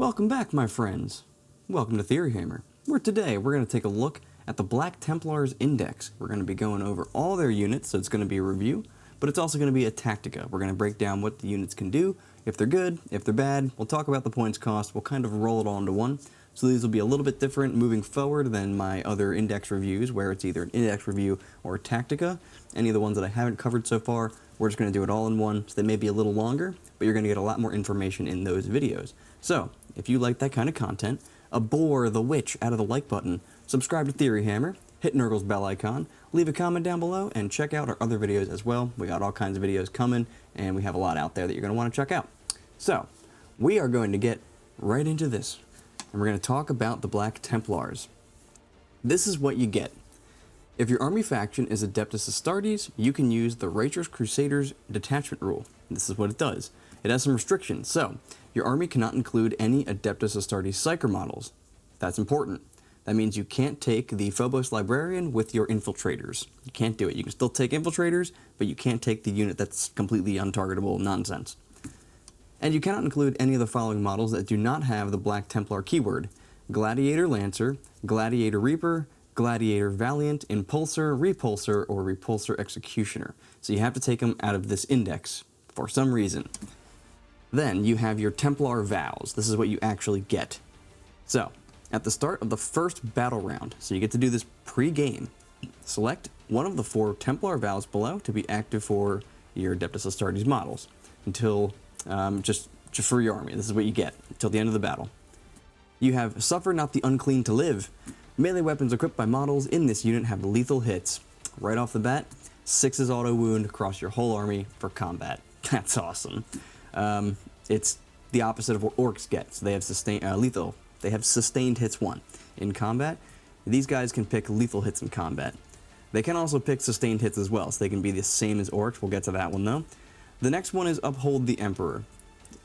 Welcome back, my friends. Welcome to Theory Hammer, where today we're going to take a look at the Black Templars Index. We're going to be going over all their units, so it's going to be a review, but it's also going to be a Tactica. We're going to break down what the units can do, if they're good, if they're bad. We'll talk about the points cost. We'll kind of roll it all into one. So these will be a little bit different moving forward than my other index reviews, where it's either an index review or a Tactica. Any of the ones that I haven't covered so far, we're just going to do it all in one, so they may be a little longer, but you're going to get a lot more information in those videos. So, if you like that kind of content, abhor the witch out of the like button, subscribe to Theory Hammer, hit Nurgle's bell icon, leave a comment down below, and check out our other videos as well. We got all kinds of videos coming, and we have a lot out there that you're going to want to check out. So, we are going to get right into this, and we're going to talk about the Black Templars. This is what you get. If your army faction is Adeptus Astartes, you can use the Righteous Crusaders detachment rule. This is what it does. It has some restrictions, so your army cannot include any Adeptus Astartes Psyker models. That's important. That means you can't take the Phobos Librarian with your infiltrators. You can't do it. You can still take infiltrators, but you can't take the unit that's completely untargetable nonsense. And you cannot include any of the following models that do not have the Black Templar keyword: Gladiator Lancer, Gladiator Reaper, Gladiator Valiant, Impulsor, Repulsor, or Repulsor Executioner. So you have to take them out of this index for some reason. Then you have your Templar vows. This is what you actually get. So, at the start of the first battle round, so you get to do this pre-game, select one of the 4 Templar vows below to be active for your Adeptus Astartes models until, just for your army. This is what you get until the end of the battle. You have Suffer Not the Unclean to Live. Melee weapons equipped by models in this unit have lethal hits. Right off the bat, 6's auto wound across your whole army for combat. That's awesome. It's the opposite of what orcs get. So they have lethal. They have sustained hits 1 in combat. These guys can pick lethal hits in combat. They can also pick sustained hits as well, so they can be the same as orcs. We'll get to that one though. The next one is Uphold the Emperor.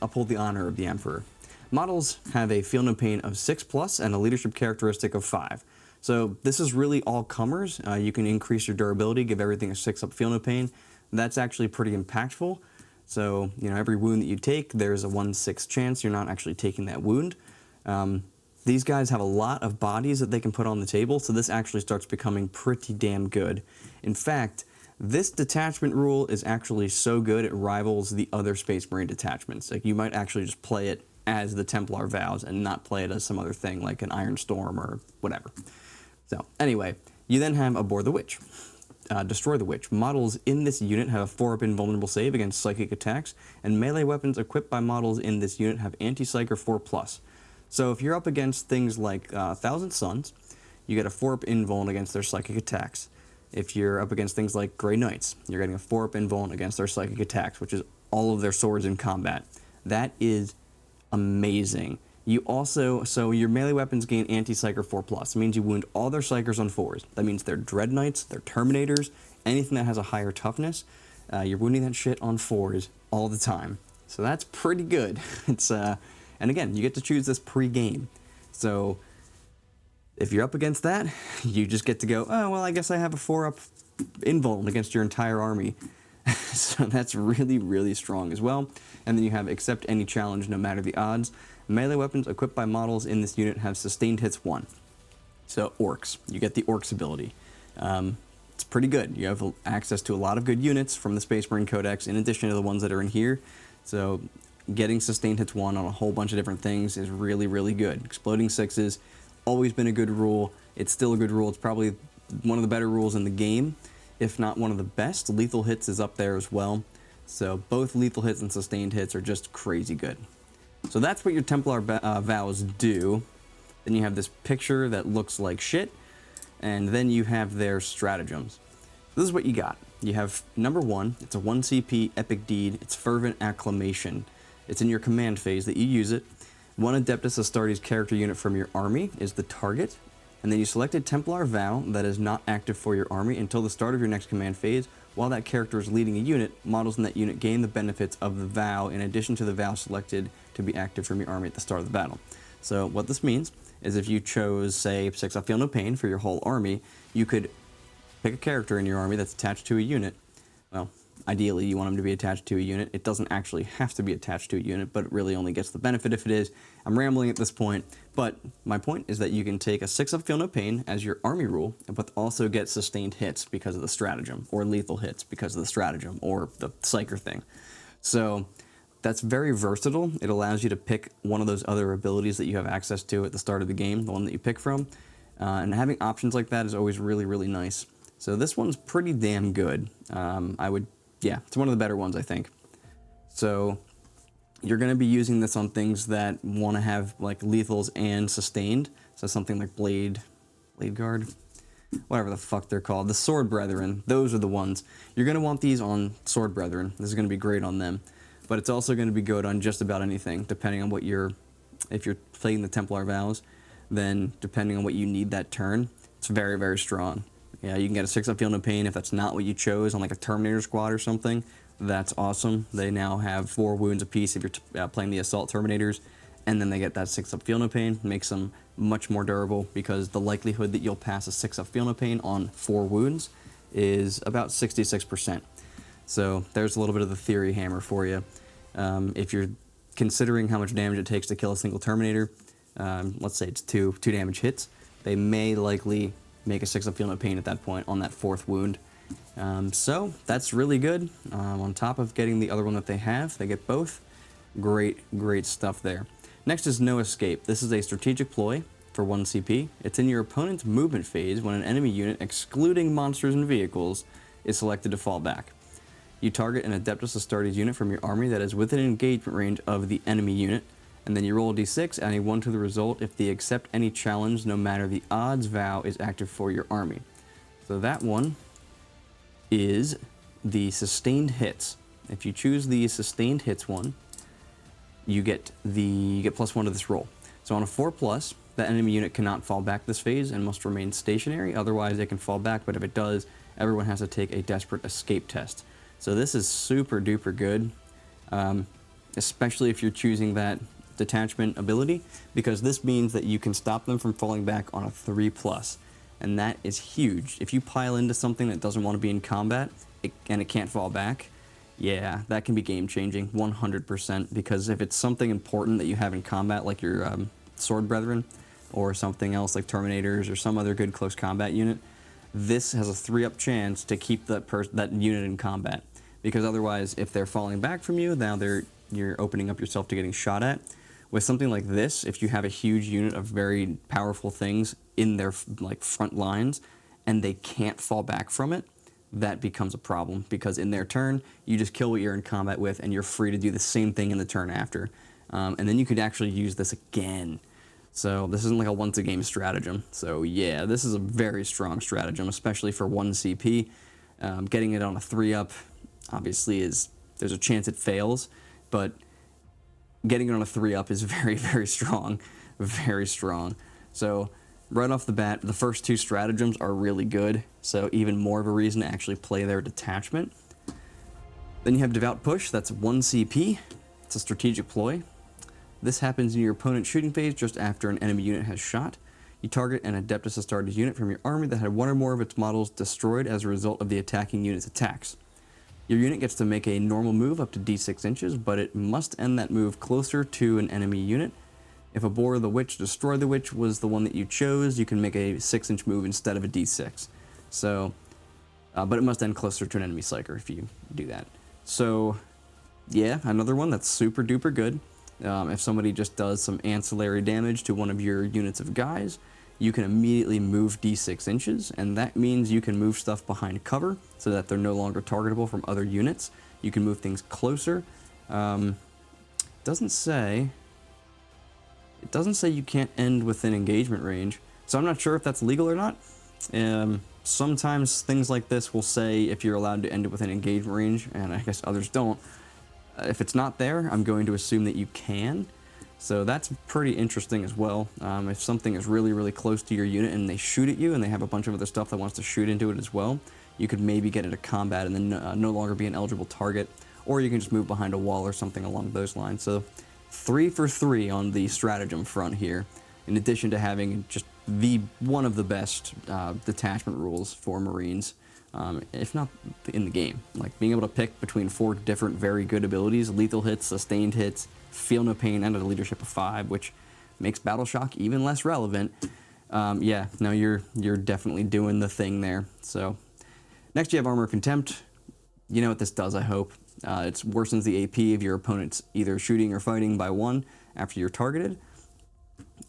Uphold the honor of the Emperor. Models have a Feel No Pain of 6+ and a leadership characteristic of 5. So this is really all comers. You can increase your durability, give everything a 6+ Feel No Pain. That's actually pretty impactful. So, you know, every wound that you take, there's a 1/6 chance you're not actually taking that wound. These guys have a lot of bodies that they can put on the table, so this actually starts becoming pretty damn good. In fact, this detachment rule is actually so good it rivals the other Space Marine detachments. Like, you might actually just play it as the Templar vows and not play it as some other thing like an Iron Storm or whatever. So, anyway, you then have Abhor the Witch. Destroy the Witch. Models in this unit have a 4-up invulnerable save against psychic attacks, and melee weapons equipped by models in this unit have anti-psyker 4+. So if you're up against things like Thousand Suns, you get a 4-up invuln against their psychic attacks. If you're up against things like Grey Knights, you're getting a 4-up invuln against their psychic attacks, which is all of their swords in combat. That is amazing. You also, so your melee weapons gain anti-psyker 4+. It means you wound all their psychers on 4s. That means they're Dread Knights, they're Terminators, anything that has a higher toughness, you're wounding that shit on 4s all the time. So that's pretty good. It's and again, you get to choose this pre-game. So if you're up against that, you just get to go, oh, well, I guess I have a 4-up invuln against your entire army. So that's really, really strong as well. And then you have Accept Any Challenge No Matter the Odds. Melee weapons equipped by models in this unit have sustained hits 1. So orcs, you get the orcs ability. It's pretty good. You have access to a lot of good units from the Space Marine Codex in addition to the ones that are in here. So getting sustained hits 1 on a whole bunch of different things is really, really good. Exploding 6s, always been a good rule. It's still a good rule. It's probably one of the better rules in the game, if not one of the best. Lethal hits is up there as well. So both lethal hits and sustained hits are just crazy good. So that's what your Templar vows do. Then you have this picture that looks like shit, and then you have their stratagems. This is what you got. You have number 1, it's a 1 CP epic deed, it's Fervent Acclamation. It's in your command phase that you use it. 1 Adeptus Astartes character unit from your army is the target, and then you select a Templar vow that is not active for your army until the start of your next command phase. While that character is leading a unit, models in that unit gain the benefits of the vow in addition to the vow selected to be active from your army at the start of the battle. So what this means is if you chose, say, 6-up Feel No Pain for your whole army, you could pick a character in your army that's attached to a unit. Well, Ideally, you want them to be attached to a unit. It doesn't actually have to be attached to a unit, but it really only gets the benefit if it is. I'm rambling at this point, but my point is that you can take a 6-up Feel No Pain as your army rule, but also get sustained hits because of the stratagem, or lethal hits because of the stratagem, or the Psyker thing. So that's very versatile. It allows you to pick one of those other abilities that you have access to at the start of the game, the one that you pick from, and having options like that is always really, really nice. So this one's pretty damn good. Yeah, it's one of the better ones, I think. So you're going to be using this on things that want to have like lethals and sustained. So something like Blade Guard, whatever the fuck they're called. The Sword Brethren, those are the ones. You're going to want these on Sword Brethren. This is going to be great on them. But it's also going to be good on just about anything, depending on what if you're playing the Templar Vows, then depending on what you need that turn, it's very, very strong. Yeah, you can get a 6-up Feel No Pain if that's not what you chose on like a Terminator squad or something. That's awesome. They now have 4 wounds apiece if you're playing the Assault Terminators, and then they get that 6-up Feel No Pain. Makes them much more durable because the likelihood that you'll pass a 6-up Feel No Pain on 4 wounds is about 66%. So there's a little bit of the theory hammer for you. If you're considering how much damage it takes to kill a single Terminator, let's say it's 2 damage hits, they may likely make a 6-up Feel No Pain at that point on that 4th wound. So that's really good. On top of getting the other one that they have, they get both. Great, great stuff there. Next is No Escape. This is a strategic ploy for 1 CP. It's in your opponent's movement phase when an enemy unit, excluding monsters and vehicles, is selected to fall back. You target an Adeptus Astartes unit from your army that is within engagement range of the enemy unit, and then you roll a d6, adding 1 to the result if they accept any challenge, no matter the odds vow is active for your army. So that one is the sustained hits. If you choose the sustained hits one, you get +1 to this roll. So on a 4+, the enemy unit cannot fall back this phase and must remain stationary, otherwise it can fall back, but if it does, everyone has to take a desperate escape test. So this is super duper good, especially if you're choosing that detachment ability, because this means that you can stop them from falling back on a 3+, and that is huge. If you pile into something that doesn't want to be in combat and it can't fall back, yeah, that can be game changing 100%, because if it's something important that you have in combat, like your Sword Brethren or something else like Terminators or some other good close combat unit, this has a 3-up chance to keep that unit in combat, because otherwise if they're falling back from you, now you're opening up yourself to getting shot at. With something like this, if you have a huge unit of very powerful things in their like front lines and they can't fall back from it, that becomes a problem, because in their turn you just kill what you're in combat with and you're free to do the same thing in the turn after, and then you could actually use this again. So this isn't like a once a game stratagem. So yeah, this is a very strong stratagem, especially for 1 CP. Getting it on a 3-up obviously there's a chance it fails, but getting it on a 3-up is very, very strong. Very strong. So right off the bat, the first 2 stratagems are really good, so even more of a reason to actually play their detachment. Then you have Devout Push, that's 1 CP. It's a strategic ploy. This happens in your opponent's shooting phase just after an enemy unit has shot. You target an Adeptus Astartes unit from your army that had 1 or more of its models destroyed as a result of the attacking unit's attacks. Your unit gets to make a normal move up to d6 inches, but it must end that move closer to an enemy unit. If a Boar of the Witch, Destroy the Witch was the one that you chose, you can make a 6-inch move instead of a d6. So, but it must end closer to an enemy Psyker if you do that. So, yeah, another one that's super duper good. If somebody just does some ancillary damage to one of your units of guys, you can immediately move d6 inches, and that means you can move stuff behind cover so that they're no longer targetable from other units. You can move things closer. It doesn't say you can't end within engagement range, so I'm not sure if that's legal or not. Sometimes things like this will say if you're allowed to end it within engagement range, and I guess others don't. If it's not there, I'm going to assume that you can. So that's pretty interesting as well. If something is really, really close to your unit and they shoot at you and they have a bunch of other stuff that wants to shoot into it as well, you could maybe get into combat and then no longer be an eligible target, or you can just move behind a wall or something along those lines. So 3 for 3 on the stratagem front here, in addition to having just one of the best detachment rules for Marines. if not in the game. Like being able to pick between 4 different very good abilities, lethal hits, sustained hits, feel no pain, and a leadership of 5, which makes Battle Shock even less relevant. Yeah, no, you're definitely doing the thing there. So next you have Armor of Contempt. You know what this does, I hope. It worsens the AP of your opponent's either shooting or fighting by 1 after you're targeted.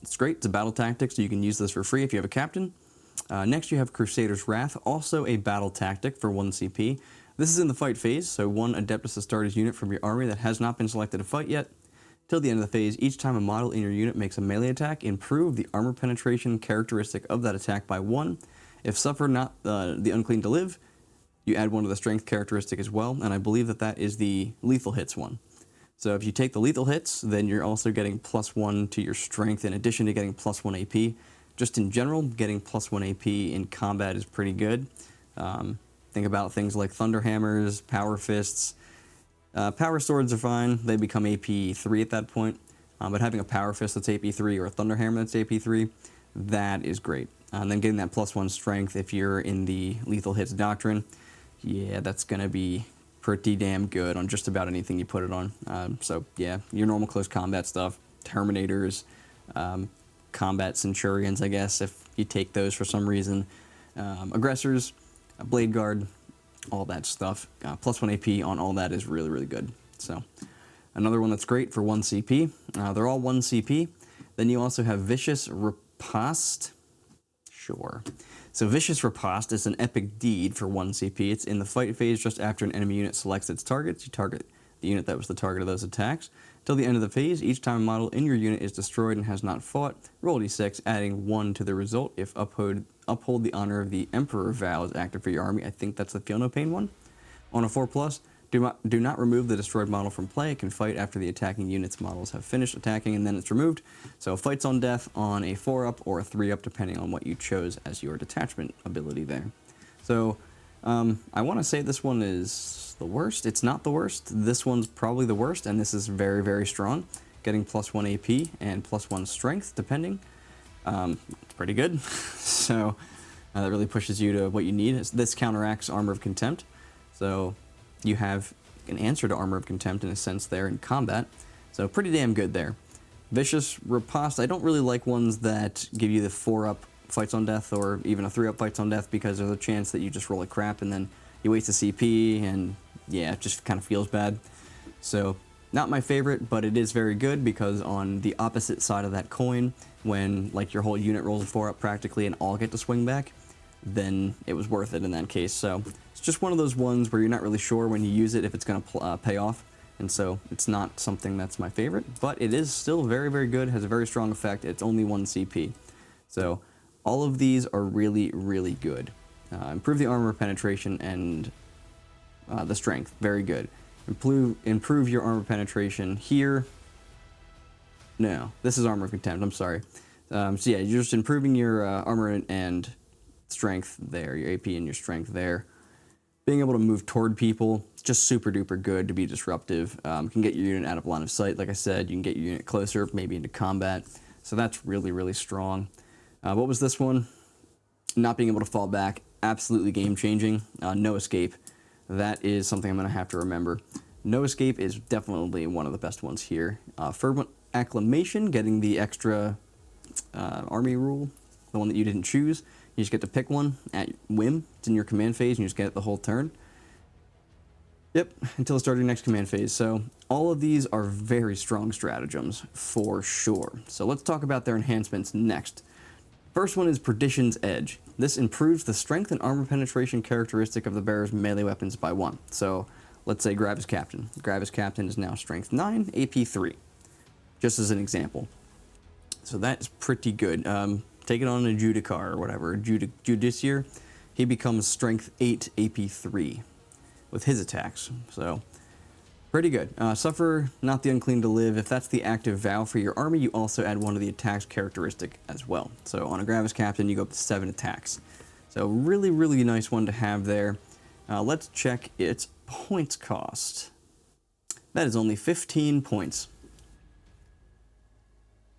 It's great. It's a battle tactic, so you can use this for free if you have a captain. Next you have Crusader's Wrath, also a battle tactic for 1 CP. This is in the fight phase, so 1 Adeptus Astartes unit from your army that has not been selected to fight yet. Till the end of the phase, each time a model in your unit makes a melee attack, improve the armor penetration characteristic of that attack by 1. If suffer not the unclean to live, you add 1 to the strength characteristic as well, and I believe that that is the lethal hits one. So if you take the lethal hits, then you're also getting +1 to your strength in addition to getting +1 AP. Just in general, getting +1 AP in combat is pretty good. Think about things like Thunderhammers, Power Fists. Power Swords are fine. They become AP3 at that point. But having a Power Fist that's AP3 or a Thunderhammer that's AP3, that is great. And then getting that +1 strength if you're in the lethal hits doctrine, yeah, that's going to be pretty damn good on just about anything you put it on. So yeah, your normal close combat stuff, Terminators, combat Centurions, I guess, if you take those for some reason, Aggressors, Blade Guard, all that stuff. +1 AP on all that is really, really good. So another one that's great for 1 CP. They're all 1 CP. Then you also have Vicious Riposte. Sure. So Vicious Riposte is an epic deed for 1 CP. It's in the fight phase just after an enemy unit selects its targets. You target the unit that was the target of those attacks. Till the end of the phase, each time a model in your unit is destroyed and has not fought, roll d6, adding 1 to the result if uphold the honor of the Emperor vow is active for your army. I think that's the Feel No Pain one. On a 4+, do not remove the destroyed model from play. It can fight after the attacking unit's models have finished attacking and then it's removed. So fights on death on a 4+ or a 3+, depending on what you chose as your detachment ability there. So I want to say this one is the worst. It's not the worst. This one's probably the worst, and this is very, very strong. Getting +1 AP and +1 strength, depending. It's pretty good. So that really pushes you to what you need. This counteracts Armor of Contempt. So you have an answer to Armor of Contempt in a sense there in combat. So pretty damn good there. Vicious Riposte, I don't really like ones that give you the 4+ fights on death or even a 3+ fights on death because there's a chance that you just roll like crap and then you waste a CP and yeah, it just kind of feels bad. So not my favorite, but it is very good because on the opposite side of that coin, when like your whole unit rolls a 4+ practically and all get to swing back, then it was worth it in that case. So it's just one of those ones where you're not really sure when you use it if it's going to pay off, and so it's not something that's my favorite, but it is still very, very good, has a very strong effect. It's only 1 CP. So all of these are really, really good. Improve the armor penetration and the strength, very good. Improve your armor penetration here. No, this is Armor of Contempt, I'm sorry. So yeah, you're just improving your armor and strength there, your AP and your strength there. Being able to move toward people, just super duper good to be disruptive. Can get your unit out of line of sight, like I said. You can get your unit closer, maybe into combat. So that's really, really strong. What was this one? Not being able to fall back, absolutely game changing. No escape. That is something I'm going to have to remember. No escape is definitely one of the best ones here. Fervent Acclamation, getting the extra army rule, the one that you didn't choose. You just get to pick one at whim. It's in your command phase, and you just get it the whole turn. Yep, until the start of your next command phase. So all of these are very strong stratagems, for sure. So let's talk about their enhancements next. First one is Perdition's Edge. This improves the strength and armor penetration characteristic of the bearer's melee weapons by 1. So let's say Gravis Captain. Gravis Captain is now strength 9, AP 3, just as an example. So that is pretty good. Take it on a Judicar or whatever, Judiciar, he becomes strength 8, AP 3 with his attacks. So pretty good. Suffer not the unclean to live. If that's the active vow for your army, you also add 1 to the attacks characteristic as well. So on a Gravis Captain, you go up to 7 attacks. So really, really nice one to have there. Let's check its points cost. That is only 15 points.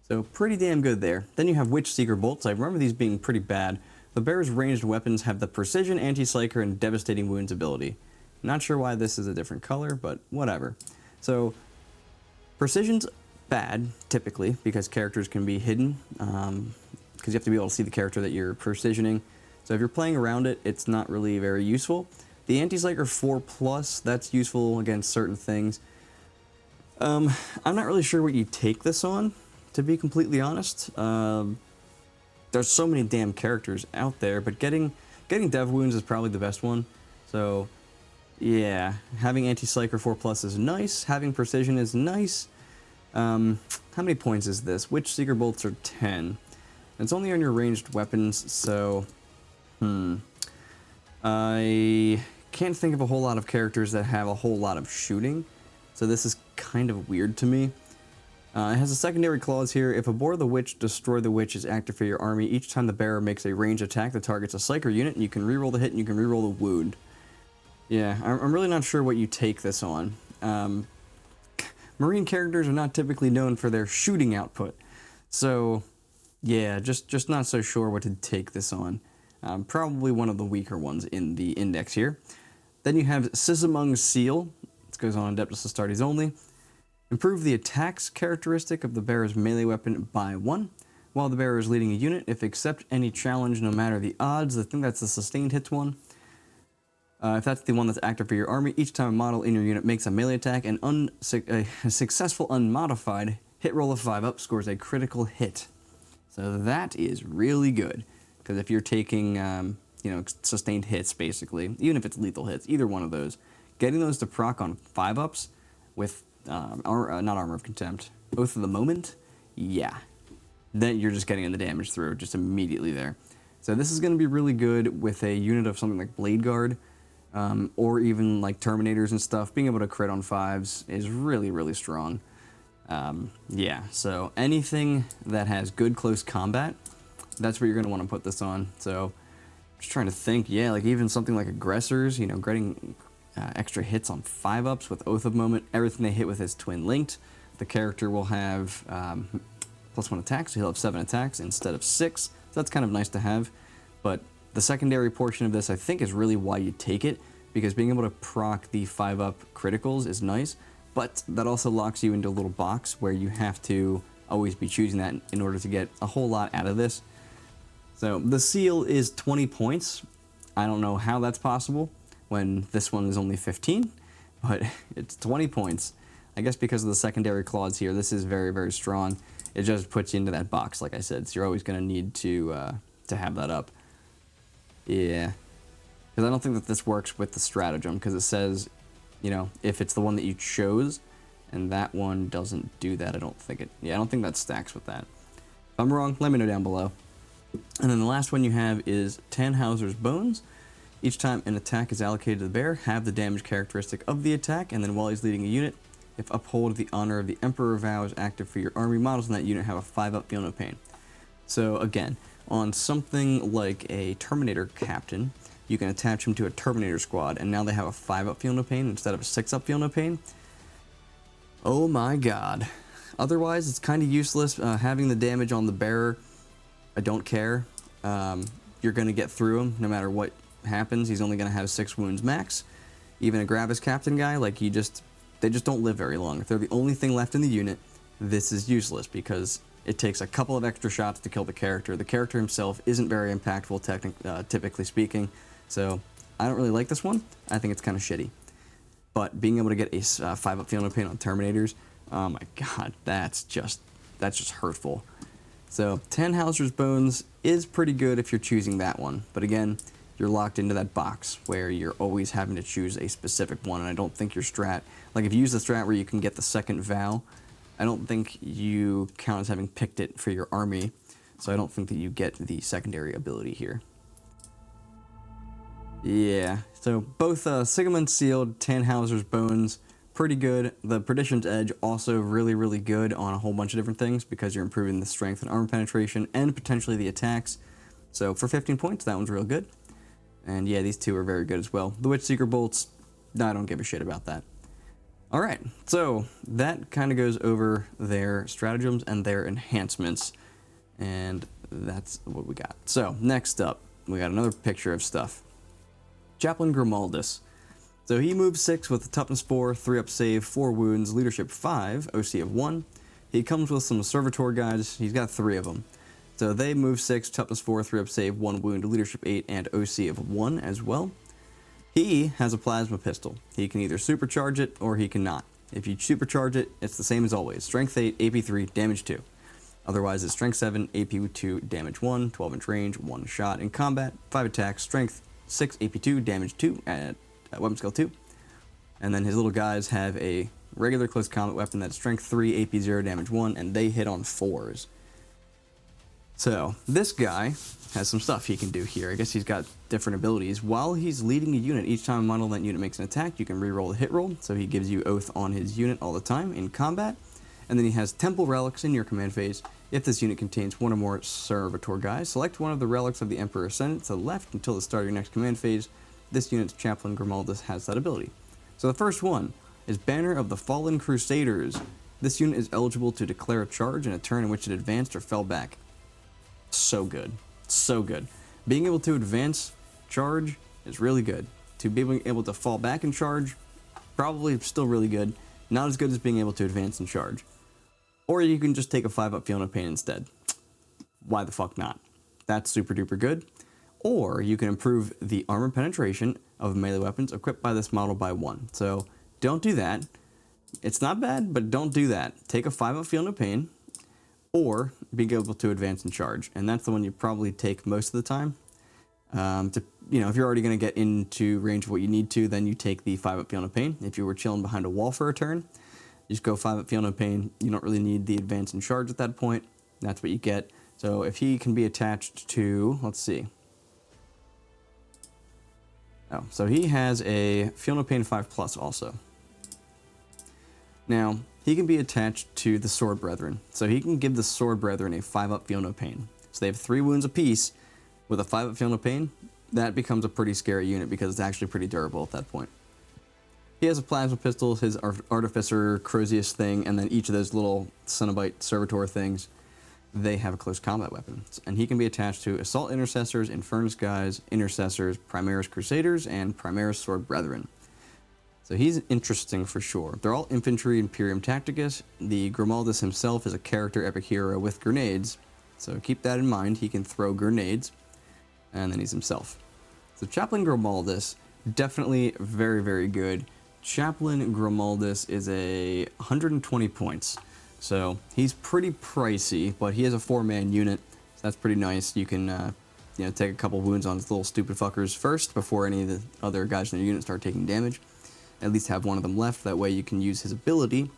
So pretty damn good there. Then you have Witch Seeker Bolts. I remember these being pretty bad. The bear's ranged weapons have the Precision, Anti-Psyker, and Devastating Wounds ability. Not sure why this is a different color, but whatever. So, Precision's bad, typically, because characters can be hidden, because you have to be able to see the character that you're precisioning. So if you're playing around it, it's not really very useful. The Anti-Psyker 4+, that's useful against certain things. I'm not really sure what you take this on, to be completely honest. There's so many damn characters out there, but getting Dev Wounds is probably the best one. So, yeah, having Anti-Psyker 4+ is nice. Having Precision is nice. How many points is this? Witch Seeker Bolts are 10. It's only on your ranged weapons, so... I can't think of a whole lot of characters that have a whole lot of shooting, so this is kind of weird to me. It has a secondary clause here. If Abhor the Witch, Destroy the Witch is active for your army. Each time the bearer makes a ranged attack that targets a Psyker unit, and you can reroll the hit and you can reroll the wound. Yeah, I'm really not sure what you take this on. Marine characters are not typically known for their shooting output, so yeah, just not so sure what to take this on. Probably one of the weaker ones in the index here. Then you have Sisamung's Seal. This goes on Adeptus Astartes only. Improve the attacks characteristic of the bearer's melee weapon by 1. While the bearer is leading a unit, if accept any challenge no matter the odds, I think that's the sustained hits one. If that's the one that's active for your army, each time a model in your unit makes a melee attack, a successful unmodified hit roll of 5 up scores a critical hit. So that is really good. Because if you're taking, sustained hits, basically, even if it's lethal hits, either one of those, getting those to proc on 5-ups with, not Armor of Contempt, Oath of the Moment, yeah. Then you're just getting in the damage through, just immediately there. So this is going to be really good with a unit of something like Blade Guard, or even like Terminators and stuff. Being able to crit on 5s is really, really strong. Yeah, so anything that has good close combat, that's where you're going to want to put this on. So, just trying to think, yeah, like even something like Aggressors, getting extra hits on 5-ups with Oath of Moment. Everything they hit with is twin linked. The character will have +1 attacks, so he'll have 7 attacks instead of 6. So that's kind of nice to have. But the secondary portion of this, I think, is really why you take it, because being able to proc the 5-up criticals is nice, but that also locks you into a little box where you have to always be choosing that in order to get a whole lot out of this. So the seal is 20 points. I don't know how that's possible when this one is only 15, but it's 20 points. I guess because of the secondary clause here, this is very, very strong. It just puts you into that box, like I said, so you're always going to need to have that up. Yeah, because I don't think that this works with the stratagem, because it says, if it's the one that you chose, and that one doesn't do that, I don't think that stacks with that. If I'm wrong, let me know down below. And then the last one you have is Tannhauser's Bones. Each time an attack is allocated to the bear, have the damage characteristic of the attack, and then while he's leading a unit, if Uphold the Honor of the Emperor vow is active for your army, models in that unit have a 5-up Feel No Pain. So again, on something like a Terminator Captain, you can attach him to a Terminator squad, and now they have a 5-up Feel No Pain instead of a 6-up Feel No Pain. Oh my god. Otherwise, it's kind of useless. Having the damage on the bearer, I don't care. You're going to get through him no matter what happens. He's only going to have 6 wounds max. Even a Gravis Captain guy, like they just don't live very long. If they're the only thing left in the unit, this is useless because it takes a couple of extra shots to kill the character. The character himself isn't very impactful, typically speaking. So I don't really like this one. I think it's kind of shitty. But being able to get a 5-up Feel No Pain on Terminators, oh my god, that's just hurtful. So Tannhauser's Bones is pretty good if you're choosing that one. But again, you're locked into that box where you're always having to choose a specific one, and I don't think your strat, like if you use the strat where you can get the second vow, I don't think you count as having picked it for your army, so I don't think that you get the secondary ability here. Yeah, so both Sigismund Sealed, Tannhauser's Bones, pretty good. The Perdition's Edge, also really, really good on a whole bunch of different things because you're improving the strength and armor penetration and potentially the attacks. So for 15 points, that one's real good. And yeah, these two are very good as well. The Witch Seeker Bolts, I don't give a shit about that. Alright, so that kind of goes over their stratagems and their enhancements. And that's what we got. So, next up, we got another picture of stuff. Chaplain Grimaldus. So he moves 6 with a toughness 4, 3-up save, 4 wounds, leadership 5, OC of 1. He comes with some servitor guys. He's got 3 of them. So they move 6, toughness 4, 3-up save, 1 wound, leadership 8, and OC of 1 as well. He has a plasma pistol. He can either supercharge it or he cannot. If you supercharge it, it's the same as always. Strength 8, AP 3, damage 2. Otherwise, it's Strength 7, AP 2, damage 1, 12-inch range, 1 shot in combat, 5 attacks, Strength 6, AP 2, damage 2 at weapon skill 2. And then his little guys have a regular close combat weapon that's Strength 3, AP 0, damage 1, and they hit on 4s. So, this guy has some stuff he can do here. I guess he's got different abilities. While he's leading a unit, each time a model in that unit makes an attack, you can reroll the hit roll, so he gives you Oath on his unit all the time in combat. And then he has Temple Relics in your command phase. If this unit contains 1 or more Servitor guys, select one of the relics of the Emperor Ascendant to the left until the start of your next command phase. This unit's Chaplain Grimaldus has that ability. So the first one is Banner of the Fallen Crusaders. This unit is eligible to declare a charge in a turn in which it advanced or fell back. So good. So good. Being able to advance charge is really good. To be able to fall back and charge, probably still really good. Not as good as being able to advance and charge. Or you can just take a 5-up Feel No Pain instead. Why the fuck not? That's super duper good. Or you can improve the armor penetration of melee weapons equipped by this model by 1. So don't do that. It's not bad, but don't do that. Take a 5-up Feel No Pain, or being able to advance and charge. And that's the one you probably take most of the time. If you're already going to get into range of what you need to, then you take the 5-up Feel No Pain. If you were chilling behind a wall for a turn, you just go 5-up Feel No Pain. You don't really need the advance and charge at that point. That's what you get. So if he can be attached to, let's see. Oh, so he has a Feel No Pain 5+ also. Now, he can be attached to the Sword Brethren. So he can give the Sword Brethren a 5-up Feel No Pain. So they have 3 wounds apiece. With a 5-up Feel No Pain, that becomes a pretty scary unit because it's actually pretty durable at that point. He has a plasma pistol, his Artificer Crozius thing, and then each of those little Cenobite Servitor things, they have a close combat weapon. And he can be attached to Assault Intercessors, Infernus Guys, Intercessors, Primaris Crusaders, and Primaris Sword Brethren. So he's interesting for sure. They're all infantry Imperium Tacticus. The Grimaldus himself is a character epic hero with grenades, so keep that in mind. He can throw grenades, and then he's himself. So Chaplain Grimaldus, definitely very, very good. Chaplain Grimaldus is a 120 points, so he's pretty pricey, but he has a 4-man unit, so that's pretty nice. You can take a couple wounds on these little stupid fuckers first before any of the other guys in your unit start taking damage. At least have one of them left, that way you can use his ability.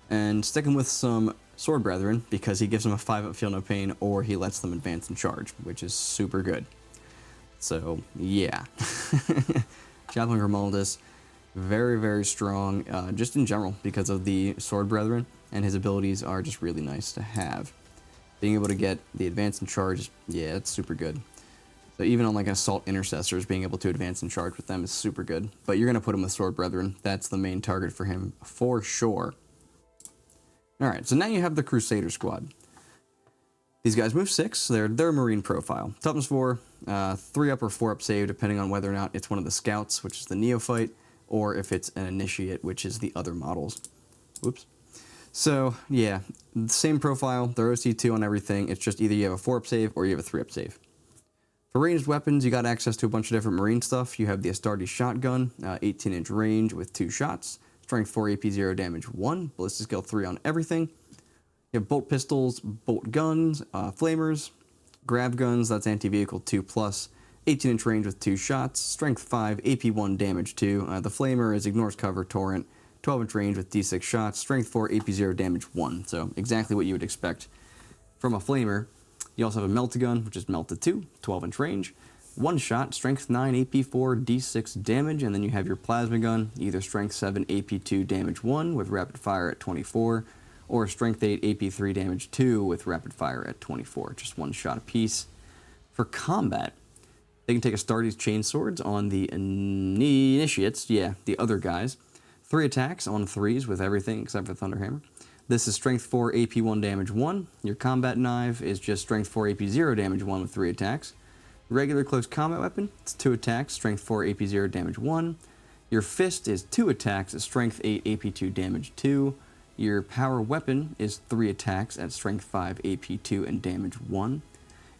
And stick him with some Sword Brethren, because he gives them a 5-up Feel No Pain, or he lets them advance and charge, which is super good. So, yeah. Chaplain Grimaldus, very, very strong, just in general, because of the Sword Brethren, and his abilities are just really nice to have. Being able to get the advance and charge, yeah, it's super good. So even on like Assault Intercessors, being able to advance and charge with them is super good. But you're going to put him with Sword Brethren. That's the main target for him, for sure. Alright, so now you have the Crusader squad. These guys move 6, they're Marine profile. Toughness 4, 3-up or 4-up save, depending on whether or not it's one of the Scouts, which is the Neophyte, or if it's an Initiate, which is the other models. Whoops. So, yeah, same profile, they're OC2 on everything, it's just either you have a 4-up save or you have a 3-up save. For ranged weapons, you got access to a bunch of different Marine stuff. You have the Astartes shotgun, 18-inch range with 2 shots, strength 4, AP 0, damage 1, ballistic skill 3 on everything. You have bolt pistols, bolt guns, flamers, grab guns, that's anti-vehicle 2+, 18-inch range with 2 shots, strength 5, AP 1, damage 2. The flamer is ignores cover, torrent, 12-inch range with D6 shots, strength 4, AP 0, damage 1. So exactly what you would expect from a flamer. You also have a melted gun, which is melted 2, 12-inch range, 1 shot, strength 9, AP 4, D6 damage, and then you have your plasma gun, either strength 7, AP 2, damage 1 with rapid fire at 24, or strength 8, AP 3, damage 2 with rapid fire at 24, just 1 shot apiece. For combat, they can take Astartes chainswords on the Initiates, yeah, the other guys, 3 attacks on 3s with everything except for Thunderhammer. This is strength 4, AP 1, damage 1. Your combat knife is just strength 4, AP 0, damage 1 with 3 attacks. Regular close combat weapon, it's 2 attacks, strength 4, AP 0, damage 1. Your fist is 2 attacks at strength 8, AP 2, damage 2. Your power weapon is 3 attacks at strength 5, AP 2, and damage 1.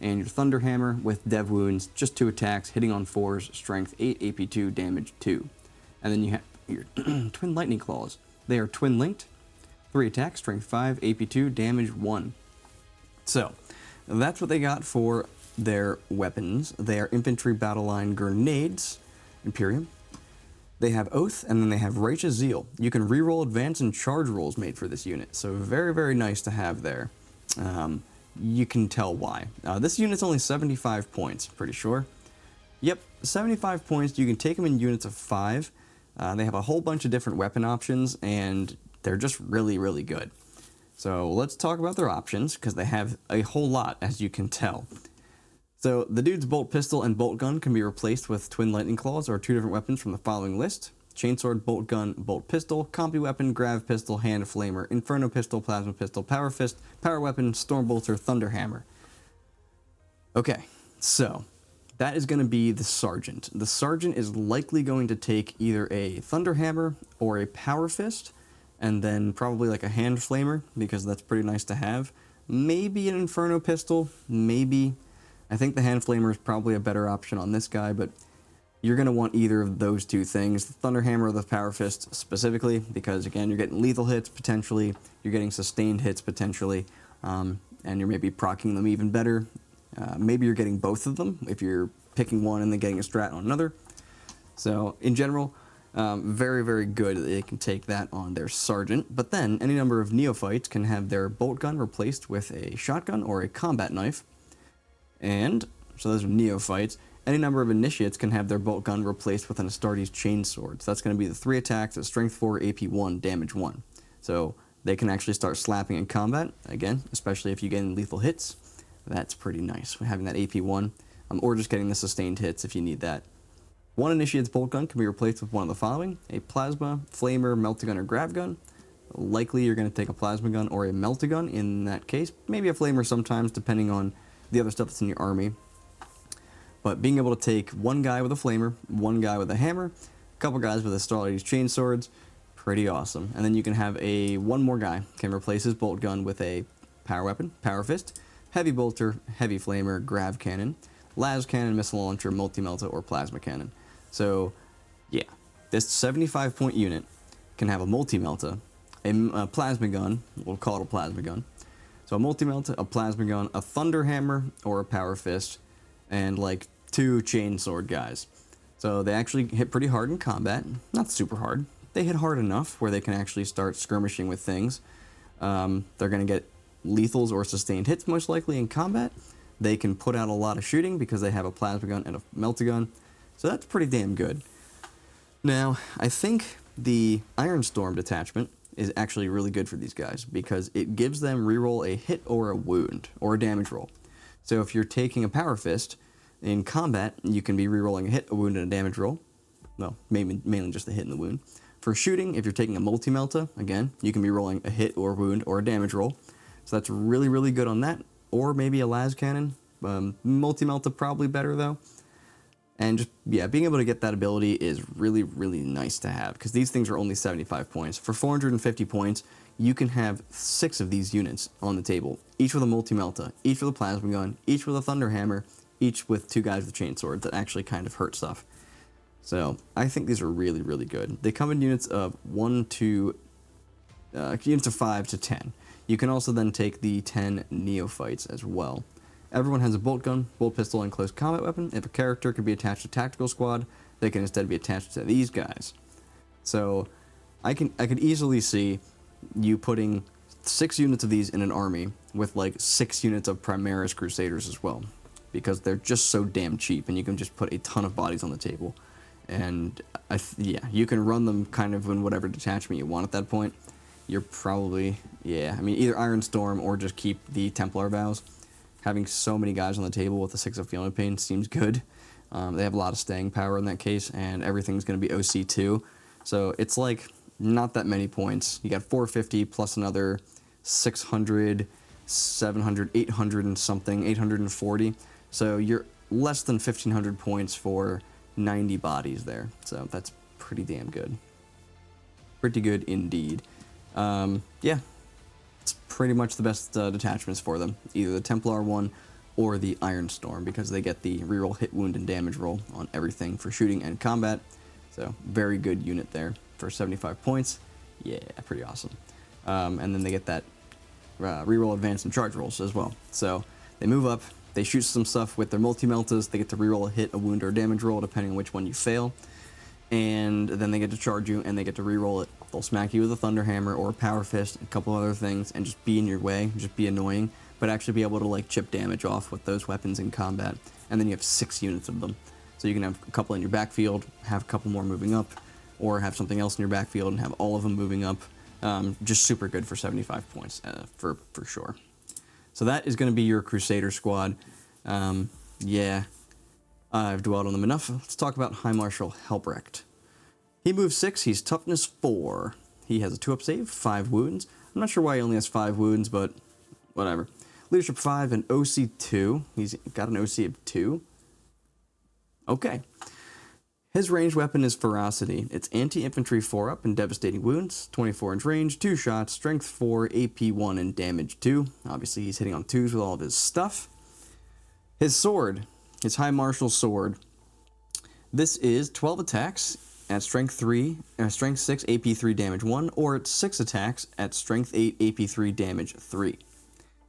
And your thunder hammer with dev wounds, just 2 attacks, hitting on 4s, strength 8, AP 2, damage 2. And then you have your twin lightning claws. They are twin linked, 3 attacks, strength 5, AP 2, damage 1. So, that's what they got for their weapons. They are infantry battle line grenades, Imperium. They have Oath, and then they have Righteous Zeal. You can reroll advance and charge rolls made for this unit, so very, very nice to have there. You can tell why. This unit's only 75 points, pretty sure. Yep, 75 points. You can take them in units of 5. They have a whole bunch of different weapon options, and they're just really, really good. So let's talk about their options, because they have a whole lot, as you can tell. So the dude's bolt pistol and bolt gun can be replaced with twin lightning claws or 2 different weapons from the following list: chainsword, bolt gun, bolt pistol, combi weapon, grav pistol, hand flamer, inferno pistol, plasma pistol, power fist, power weapon, storm bolter, thunder hammer. Okay, so that is going to be the sergeant. The sergeant is likely going to take either a thunder hammer or a power fist, and then probably like a hand flamer, because that's pretty nice to have. Maybe an inferno pistol, maybe. I think the hand flamer is probably a better option on this guy, but you're going to want either of those 2 things, the thunder hammer or the power fist specifically, because again, you're getting lethal hits potentially, you're getting sustained hits potentially, and you're maybe proccing them even better. Maybe you're getting both of them if you're picking one and then getting a strat on another. So in general, very, very good that they can take that on their sergeant. But then any number of neophytes can have their bolt gun replaced with a shotgun or a combat knife. And, so those are neophytes. Any number of initiates can have their bolt gun replaced with an Astartes chainsword. So that's going to be the 3 attacks at strength 4, AP 1, damage 1. So they can actually start slapping in combat, again, especially if you get lethal hits. That's pretty nice, having that AP 1, or just getting the sustained hits if you need that. One initiate's bolt gun can be replaced with one of the following: a plasma, flamer, melta-gun, or grav gun. Likely you're going to take a plasma gun or a melta-gun in that case. Maybe a flamer sometimes, depending on the other stuff that's in your army. But being able to take one guy with a flamer, one guy with a hammer, a couple guys with Astartes chainswords, pretty awesome. And then you can have one more guy can replace his bolt gun with a power weapon, power fist, heavy bolter, heavy flamer, grav cannon, las cannon, missile launcher, multi-melta, or plasma cannon. So yeah, this 75 point unit can have a multi-melta, a plasma gun, we'll call it a plasma gun. So a multi-melta, a plasma gun, a thunder hammer, or a power fist, and like 2 chainsword guys. So they actually hit pretty hard in combat. Not super hard. They hit hard enough where they can actually start skirmishing with things. They're going to get lethals or sustained hits most likely in combat. They can put out a lot of shooting because they have a plasma gun and a melta gun. So that's pretty damn good. Now, I think the Iron Storm detachment is actually really good for these guys because it gives them reroll a hit or a wound or a damage roll. So if you're taking a power fist in combat, you can be rerolling a hit, a wound, and a damage roll. Well, mainly just the hit and the wound. For shooting, if you're taking a multi-melta, again, you can be rolling a hit or wound or a damage roll. So that's really, really good on that. Or maybe a las cannon. Multi-melta probably better though. And just, yeah, being able to get that ability is really, really nice to have, because these things are only 75 points. For 450 points, you can have 6 of these units on the table, each with a multi-melta, each with a plasma gun, each with a thunder hammer, each with 2 guys with chainswords that actually kind of hurt stuff. So I think these are really, really good. They come in units of 5 to 10. You can also then take the 10 neophytes as well. Everyone has a bolt gun, bolt pistol, and close combat weapon. If a character could be attached to tactical squad, they can instead be attached to these guys. So I could easily see you putting 6 units of these in an army with like 6 units of Primaris Crusaders as well, because they're just so damn cheap and you can just put a ton of bodies on the table. And yeah, you can run them kind of in whatever detachment you want at that point. You're probably, yeah, I mean, either Iron Storm or just keep the Templar vows. Having so many guys on the table with the 6 of Feeling Pain seems good. They have a lot of staying power in that case, and everything's going to be OC2. So it's like not that many points. You got 450 plus another 600, 700, 800 and something, 840. So you're less than 1,500 points for 90 bodies there. So that's pretty damn good. Pretty good indeed. Yeah, it's pretty much the best detachments for them. Either the Templar one or the Iron Storm, because they get the reroll hit, wound, and damage roll on everything for shooting and combat. So very good unit there for 75 points. Yeah, pretty awesome. And then they get that reroll advance and charge rolls as well. So they move up, they shoot some stuff with their multi-meltas, they get to reroll a hit, a wound, or a damage roll, depending on which one you fail. And then they get to charge you, and they get to reroll it. They'll smack you with a Thunder Hammer or a Power Fist, a couple other things, and just be in your way, just be annoying, but actually be able to like chip damage off with those weapons in combat. And then you have 6 units of them. So you can have a couple in your backfield, have a couple more moving up, or have something else in your backfield and have all of them moving up. Just super good for 75 points, for sure. So that is going to be your Crusader squad. Yeah, I've dwelled on them enough. Let's talk about High Marshal Helbrecht. He moves 6, he's toughness 4. He has a 2-up save, 5 wounds. I'm not sure why he only has 5 wounds, but whatever. Leadership 5 and OC 2. He's got an OC of 2. Okay. His ranged weapon is Ferocity. It's anti-infantry 4-up and devastating wounds, 24-inch range, 2 shots, strength 4, AP 1, and damage 2. Obviously, he's hitting on 2s with all of his stuff. His sword, his High Marshal sword. This is 12 attacks at strength 6, AP 3, damage 1, or it's 6 attacks at strength 8, AP 3, damage 3.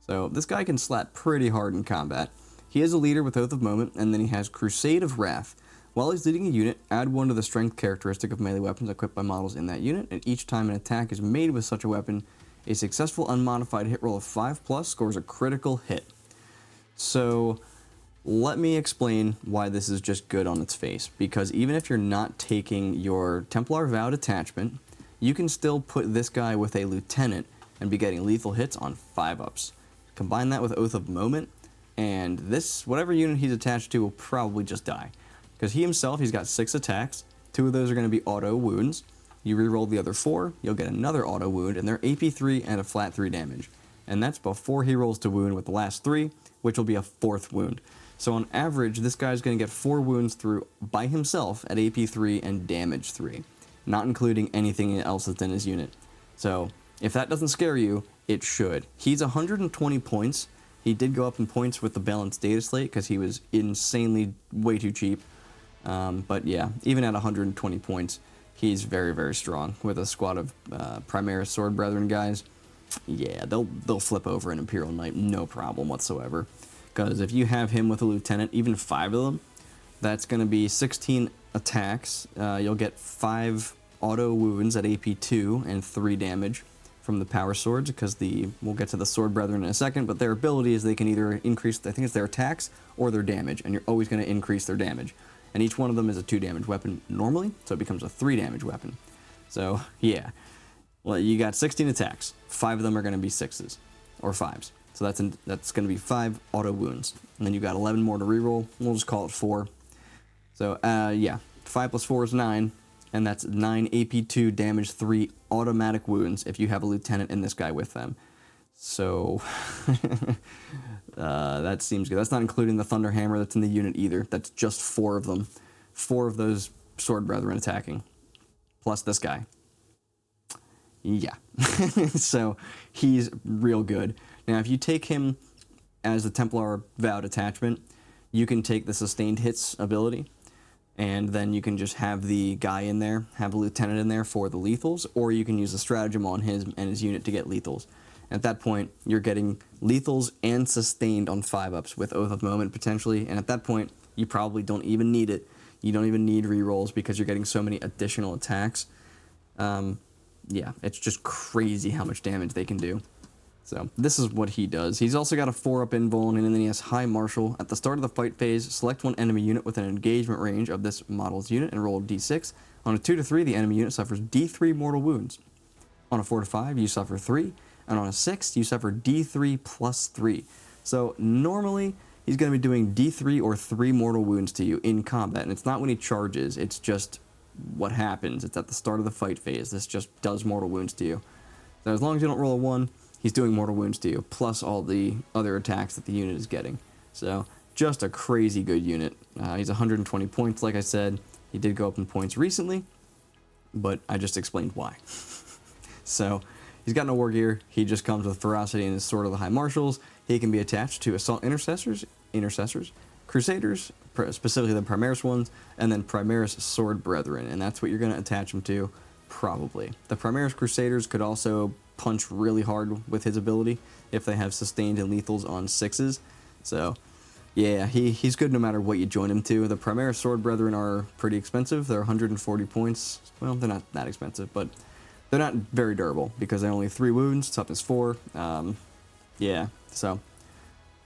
So this guy can slap pretty hard in combat. He is a leader with Oath of Moment, and then he has Crusade of Wrath. While he's leading a unit, add 1 to the strength characteristic of melee weapons equipped by models in that unit, and each time an attack is made with such a weapon, a successful unmodified hit roll of 5+ scores a critical hit. So let me explain why this is just good on its face, because even if you're not taking your Templar Vow attachment, you can still put this guy with a Lieutenant and be getting lethal hits on 5-ups. Combine that with Oath of Moment, and this, whatever unit he's attached to, will probably just die. Because he himself, he's got 6 attacks. 2 of those are going to be auto wounds. You reroll the other 4, you'll get another auto wound, and they're AP 3 and a flat 3 damage. And that's before he rolls to wound with the last 3, which will be a 4th wound. So on average, this guy's going to get 4 wounds through by himself at AP 3 and damage 3, not including anything else that's in his unit. So if that doesn't scare you, it should. He's 120 points. He did go up in points with the balanced data slate because he was insanely way too cheap. But yeah, even at 120 points, he's very, very strong with a squad of Primaris Sword Brethren guys. Yeah, they'll flip over an Imperial Knight, no problem whatsoever. Because if you have him with a Lieutenant, even 5 of them, that's going to be 16 attacks. You'll get 5 auto wounds at AP 2 and 3 damage from the Power Swords, because we'll get to the Sword Brethren in a second, but their ability is they can either increase, I think it's their attacks or their damage, and you're always going to increase their damage. And each one of them is a 2 damage weapon normally, so it becomes a 3 damage weapon. So, yeah. Well, you got 16 attacks. 5 of them are going to be 6s, or 5s. So that's going to be 5 auto wounds. And then you got 11 more to reroll. We'll just call it 4. So, yeah. 5 plus 4 is 9, and that's 9 AP2 damage 3 automatic wounds if you have a Lieutenant and this guy with them. So, that seems good. That's not including the Thunder Hammer that's in the unit either. That's just 4 of them. 4 of those Sword Brethren attacking. Plus this guy. Yeah. So, he's real good. Now, if you take him as the Templar Vowed attachment, you can take the Sustained Hits ability, and then you can just have the guy in there, have a Lieutenant in there for the lethals, or you can use a stratagem on him and his unit to get lethals. At that point, you're getting lethals and sustained on 5-ups with Oath of Moment potentially, and at that point, you probably don't even need it. You don't even need rerolls because you're getting so many additional attacks. Yeah, it's just crazy how much damage they can do. So this is what he does. He's also got a 4-up invuln, and then he has High Marshal. At the start of the fight phase, select one enemy unit with an engagement range of this model's unit and roll a d6. On a 2 to 3, the enemy unit suffers d3 mortal wounds. On a 4 to 5, you suffer 3, and on a 6, you suffer d3 plus 3. So normally, he's going to be doing d3 or 3 mortal wounds to you in combat, and it's not when he charges, it's just what happens. It's at the start of the fight phase. This just does mortal wounds to you. So as long as you don't roll a 1, he's doing mortal wounds to you, plus all the other attacks that the unit is getting. So Just a crazy good unit. He's 120 points, like I said. He did go up in points recently, but I just explained why. So, he's got no war gear. He just comes with ferocity and is Sword of the High Marshals. He can be attached to Assault Intercessors, Crusaders, specifically the Primaris ones, and then Primaris Sword Brethren, and that's what you're going to attach him to, probably. The Primaris Crusaders could also punch really hard with his ability if they have sustained and lethals on 6s. So, yeah, he's good no matter what you join him to. The Primaris Sword Brethren are pretty expensive. They're 140 points. Well, they're not that expensive, but they're not very durable because they only have 3 wounds, toughness 4. Yeah, so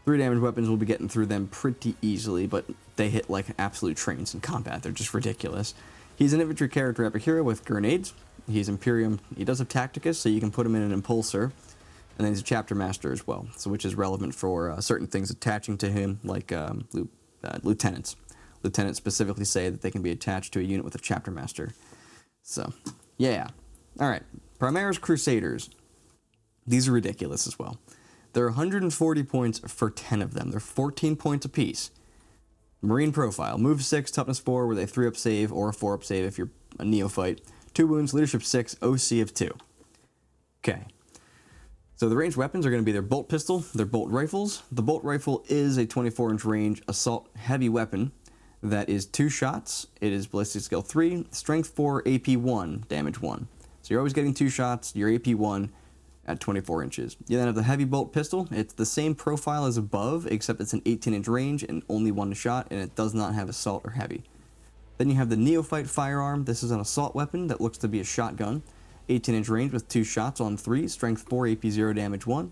3 damage weapons will be getting through them pretty easily, but they hit like absolute trains in combat. They're just ridiculous. He's an infantry character epic hero with grenades. He's Imperium. He does have Tactica, so you can put him in an Impulsor. And then he's a Chapter Master as well, so which is relevant for certain things attaching to him, like Lieutenants. Lieutenants specifically say that they can be attached to a unit with a Chapter Master. So, yeah. Alright, Primaris Crusaders. These are ridiculous as well. They're 140 points for 10 of them. They're 14 points apiece. Marine profile. Move 6, toughness 4 with a 3-up save or a 4-up save if you're a neophyte. 2 wounds, leadership 6, OC of 2. Okay. So the ranged weapons are going to be their bolt pistol, their bolt rifles. The bolt rifle is a 24-inch range assault heavy weapon that is 2 shots. It is ballistic skill 3, strength 4, AP 1, damage 1. So you're always getting 2 shots, your AP 1 at 24 inches. You then have the heavy bolt pistol. It's the same profile as above, except it's an 18-inch range and only 1 shot, and it does not have assault or heavy. Then you have the neophyte firearm. This is an assault weapon that looks to be a shotgun. 18-inch range with 2 shots on 3, strength 4, AP 0, damage 1.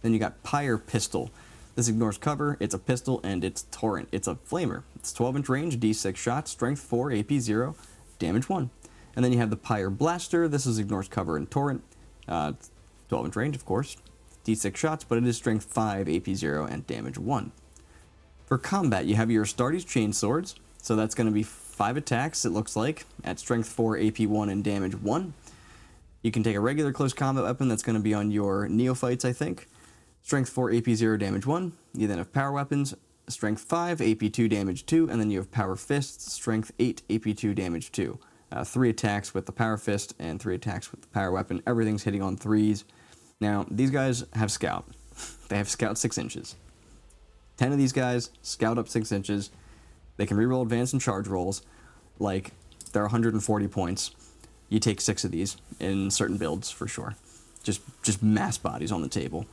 Then you got Pyre Pistol. This ignores cover, it's a pistol, and it's Torrent. It's a flamer. It's 12-inch range, D6 shots, strength 4, AP 0, damage 1. And then you have the Pyre Blaster. This is ignores cover and Torrent. 12-inch range, of course. D6 shots, but it is strength 5, AP 0, and damage 1. For combat, you have your Astartes Chainswords. So that's going to be 5 attacks, it looks like, at strength 4, AP 1, and damage 1. You can take a regular close combat weapon that's going to be on your neophytes, I think. Strength 4, AP 0, damage 1. You then have power weapons, strength 5, AP 2, damage 2, and then you have power fists, strength 8, AP 2, damage 2. 3 attacks with the power fist and 3 attacks with the power weapon. Everything's hitting on 3s. Now, these guys have scout. They have scout 6 inches. 10 of these guys, scout up 6 inches. They can reroll advance and charge rolls. Like, they're 140 points. You take 6 of these in certain builds, for sure. Just mass bodies on the table.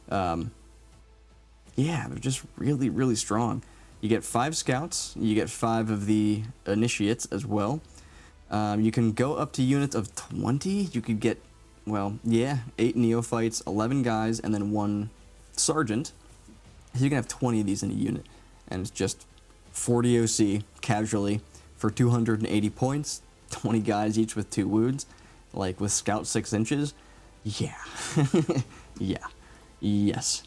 Yeah, they're just really, really strong. You get 5 scouts. You get 5 of the initiates as well. You can go up to units of 20. You could get, well, yeah, 8 neophytes, 11 guys, and then 1 sergeant. So you can have 20 of these in a unit. And it's just 40 OC, casually, for 280 points. 20 guys each with 2 wounds. Like, with scout 6 inches. Yeah. Yeah. Yes.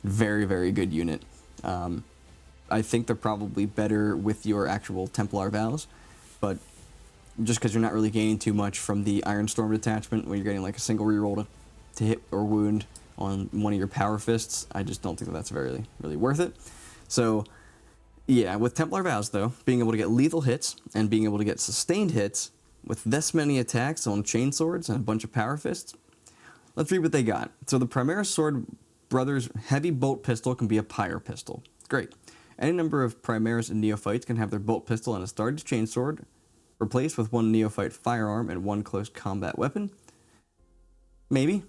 Very, very good unit. I think they're probably better with your actual Templar vows, but just because you're not really gaining too much from the Ironstorm detachment, where you're getting like a single reroll to hit or wound on one of your power fists, I just don't think that that's really worth it. So, yeah, with Templar vows though, being able to get lethal hits and being able to get sustained hits with this many attacks on chainswords and a bunch of power fists, let's read what they got. So the Primaris Sword Brothers Heavy Bolt Pistol can be a Pyre Pistol. Great. Any number of Primaris and Neophytes can have their Bolt Pistol and Astartes Chainsword replaced with 1 Neophyte firearm and 1 close combat weapon. Maybe.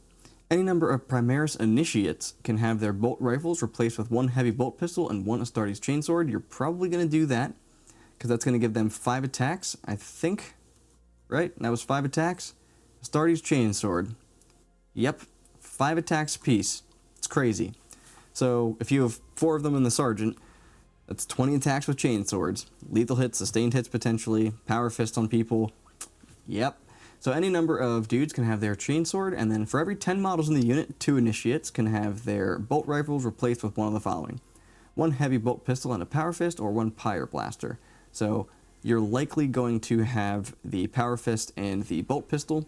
Any number of Primaris Initiates can have their Bolt Rifles replaced with 1 Heavy Bolt Pistol and 1 Astartes Chainsword. You're probably going to do that, because that's going to give them 5 attacks, I think. Right? That was 5 attacks. Astartes Chainsword. Yep. 5 attacks apiece. It's crazy. So, if you have 4 of them in the Sergeant, that's 20 attacks with chainswords. Lethal hits, sustained hits potentially, power fist on people. Yep. So any number of dudes can have their chainsword, and then for every 10 models in the unit, 2 initiates can have their bolt rifles replaced with one of the following: 1 heavy bolt pistol and a power fist, or 1 pyre blaster. So you're likely going to have the power fist and the bolt pistol.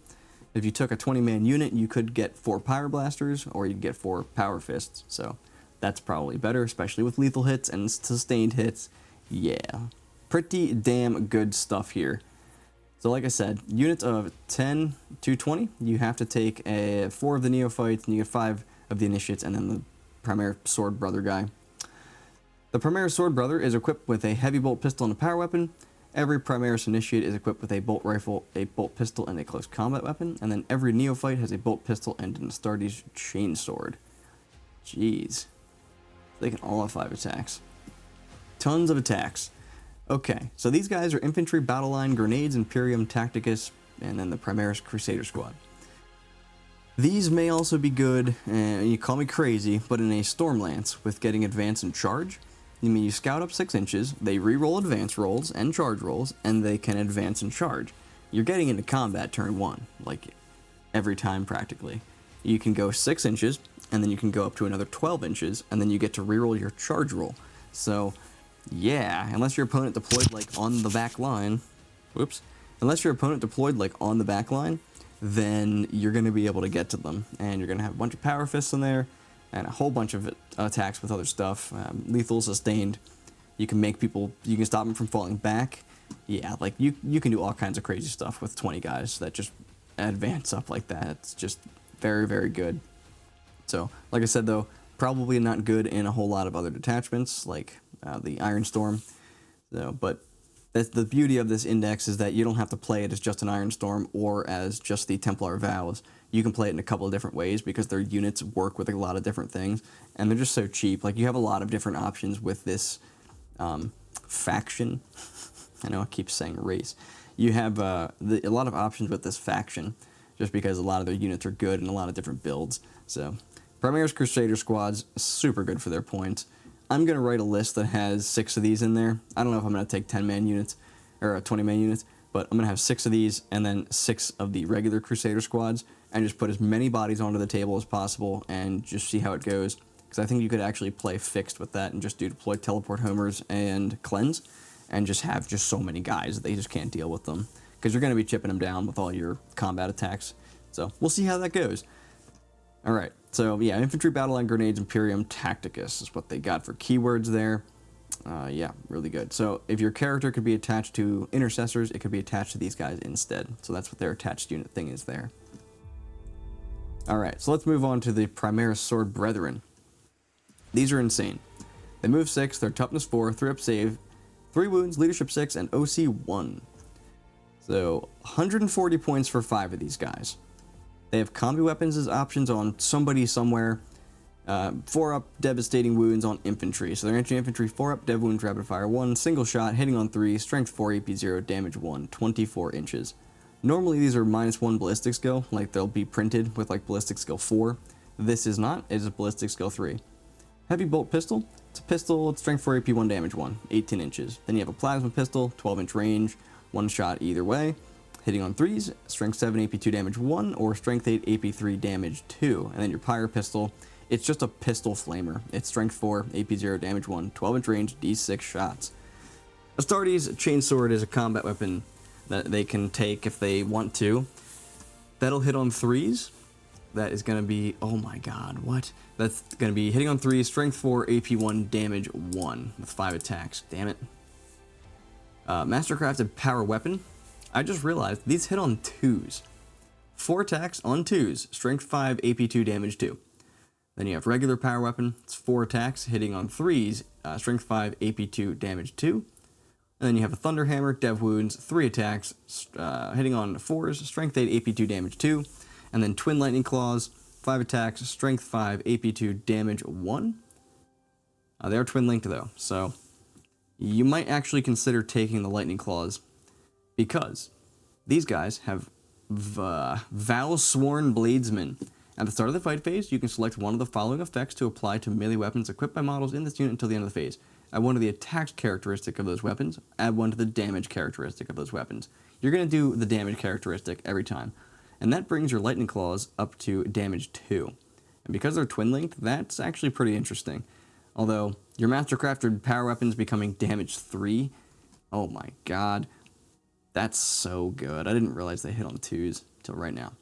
If you took a 20-man unit, you could get 4 pyre blasters, or you could get 4 power fists. So that's probably better, especially with lethal hits and sustained hits. Yeah, pretty damn good stuff here. So like I said, units of 10 to 20, you have to take 4 of the Neophytes, and you get 5 of the Initiates, and then the Primaris Sword Brother guy. The Primaris Sword Brother is equipped with a heavy bolt pistol and a power weapon. Every Primaris Initiate is equipped with a bolt rifle, a bolt pistol, and a close combat weapon. And then every Neophyte has a bolt pistol and an Astartes chainsword. Jeez. They can all have 5 attacks. Tons of attacks. Okay, so these guys are Infantry, Battle Line, Grenades, Imperium, Tacticus, and then the Primaris Crusader Squad. These may also be good, you call me crazy, but in a Stormlance with getting Advance and Charge. You mean you scout up 6 inches, they re-roll advance rolls and charge rolls, and they can advance and charge. You're getting into combat turn 1, like every time practically. You can go 6 inches, and then you can go up to another 12 inches, and then you get to re-roll your charge roll. So, yeah, unless your opponent deployed like on the back line, unless your opponent deployed like on the back line, then you're going to be able to get to them, and you're going to have a bunch of power fists in there, and a whole bunch of attacks with other stuff, lethal, sustained. You can make people, you can stop them from falling back. Yeah, like you can do all kinds of crazy stuff with 20 guys that just advance up like that. It's just very, very good. So, like I said though, probably not good in a whole lot of other detachments like the Iron Storm. So, but that's the beauty of this index, is that you don't have to play it as just an Iron Storm or as just the Templar Vows. You can play it in a couple of different ways because their units work with a lot of different things, and they're just so cheap. Like, you have a lot of different options with this faction. I know I keep saying race. You have a lot of options with this faction, just because a lot of their units are good in a lot of different builds. So, Primaris Crusader squads, super good for their points. I'm going to write a list that has 6 of these in there. I don't know if I'm going to take 10-man units, or 20-man units, but I'm going to have 6 of these, and then 6 of the regular Crusader squads, and just put as many bodies onto the table as possible, and just see how it goes. Because I think you could actually play fixed with that, and just do deploy, teleport homers, and cleanse, and just have just so many guys that they just can't deal with them. Because you're going to be chipping them down with all your combat attacks. So, we'll see how that goes. Alright, so yeah, Infantry, Battle Line, Grenades, Imperium, Tacticus is what they got for keywords there. Yeah, really good. So if your character could be attached to Intercessors, it could be attached to these guys instead. So that's what their attached unit thing is there. Alright, so let's move on to the Primaris Sword Brethren. These are insane. They move 6, they're toughness 4, 3-up save, 3 wounds, leadership 6, and OC 1. So 140 points for 5 of these guys. They have combi weapons as options on somebody somewhere. 4-up devastating wounds on infantry. So they're anti-infantry, 4-up dev wounds, rapid fire 1, single shot, hitting on 3, strength 4, AP 0, damage 1, 24 inches. Normally these are -1 ballistic skill, like they'll be printed with like ballistic skill 4. This is not, it is ballistic skill 3. Heavy bolt pistol, it's a pistol, it's strength 4, AP 1, damage 1, 18 inches. Then you have a plasma pistol, 12-inch range, 1 shot either way. Hitting on 3s, strength 7, AP 2, damage 1, or strength 8, AP 3, damage 2. And then your Pyre pistol, it's just a pistol flamer. It's strength 4, AP 0, damage 1, 12-inch range, D6 shots. Astartes chainsword is a combat weapon that they can take if they want to. That'll hit on 3s. That is going to be, oh my god, what? That's going to be hitting on 3s, strength 4, AP 1, damage 1, with 5 attacks. Damn it. Mastercrafted power weapon. I just realized these hit on 2s. 4 attacks on 2s, strength 5, AP 2, damage 2. Then you have regular power weapon, it's 4 attacks, hitting on 3s, strength 5, AP 2, damage 2. And then you have a thunder hammer, dev wounds, 3 attacks, hitting on 4s, strength 8, AP 2, damage 2. And then twin lightning claws, 5 attacks, strength 5, AP 2, damage 1. They are twin linked though, so you might actually consider taking the lightning claws, because these guys have Vow-Sworn Bladesmen. At the start of the fight phase, you can select one of the following effects to apply to melee weapons equipped by models in this unit until the end of the phase. Add one to the attack characteristic of those weapons, add one to the damage characteristic of those weapons. You're going to do the damage characteristic every time, and that brings your lightning claws up to damage 2. And because they're twin linked, that's actually pretty interesting. Although, your mastercrafted power weapons becoming damage 3, oh my god. That's so good. I didn't realize they hit on 2s until right now.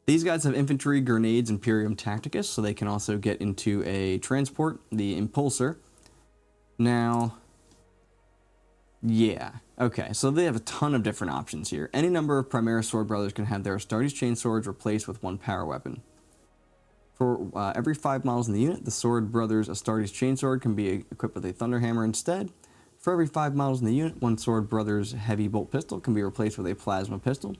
These guys have infantry, grenades, Imperium Tacticus, so they can also get into a transport, the Impulsor. Now, yeah, okay, so they have a ton of different options here. Any number of Primaris Sword Brothers can have their Astartes Chainswords replaced with one power weapon. For every 5 miles in the unit, the Sword Brothers Astartes Chainsword can be equipped with a Thunderhammer instead. For every 5 miles in the unit, one Sword Brothers Heavy Bolt Pistol can be replaced with a Plasma Pistol.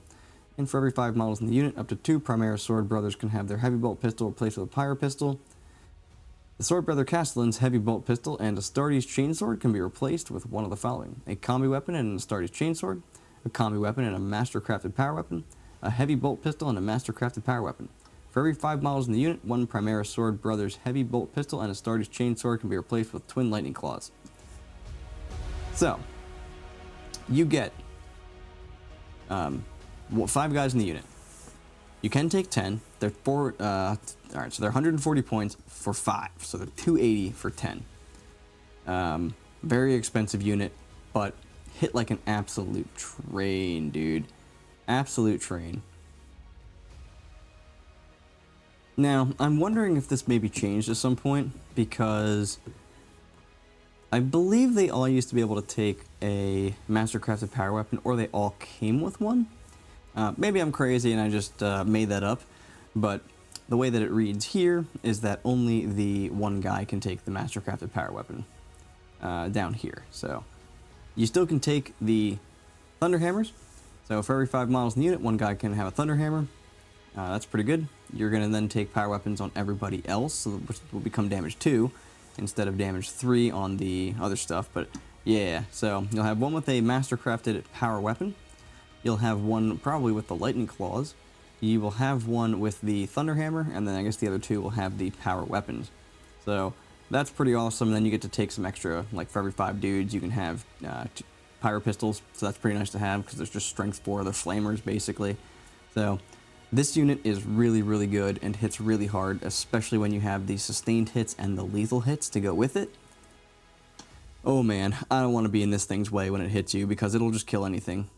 And for every 5 miles in the unit, up to 2 Primaris Sword Brothers can have their Heavy Bolt Pistol replaced with a Pyro Pistol. The Sword Brother Castellan's Heavy Bolt Pistol and Astartes Chainsword can be replaced with one of the following: a Combi Weapon and an Astartes Chainsword, a Combi Weapon and a Mastercrafted Power Weapon, a Heavy Bolt Pistol and a Mastercrafted Power Weapon. For every 5 miles in the unit, one Primaris Sword Brothers Heavy Bolt Pistol and Astartes Chainsword can be replaced with Twin Lightning Claws. So, you get 5 guys in the unit. You can take 10. They're alright, so they're 140 points for 5, so they're 280 for 10. Very expensive unit, but hit like an absolute train, dude. Absolute train. Now, I'm wondering if this may be changed at some point, because I believe they all used to be able to take a Mastercrafted Power Weapon, or they all came with one. Maybe I'm crazy and I just made that up, but the way that it reads here is that only the one guy can take the Mastercrafted Power Weapon down here. So you still can take the Thunderhammers. So for every 5 miles in the unit, one guy can have a Thunderhammer. That's pretty good. You're going to then take power weapons on everybody else, so which will become damage 2 instead of damage 3 on the other stuff. But yeah, so you'll have one with a Mastercrafted Power Weapon. You'll have one probably with the Lightning Claws. You will have one with the Thunderhammer, and then I guess the other 2 will have the power weapons. So that's pretty awesome. Then you get to take some extra, like for every 5 dudes, you can have Pyro Pistols. So that's pretty nice to have, because there's just strength 4, they're flamers basically. So this unit is really, really good and hits really hard, especially when you have the sustained hits and the lethal hits to go with it. Oh man, I don't want to be in this thing's way when it hits you, because it'll just kill anything.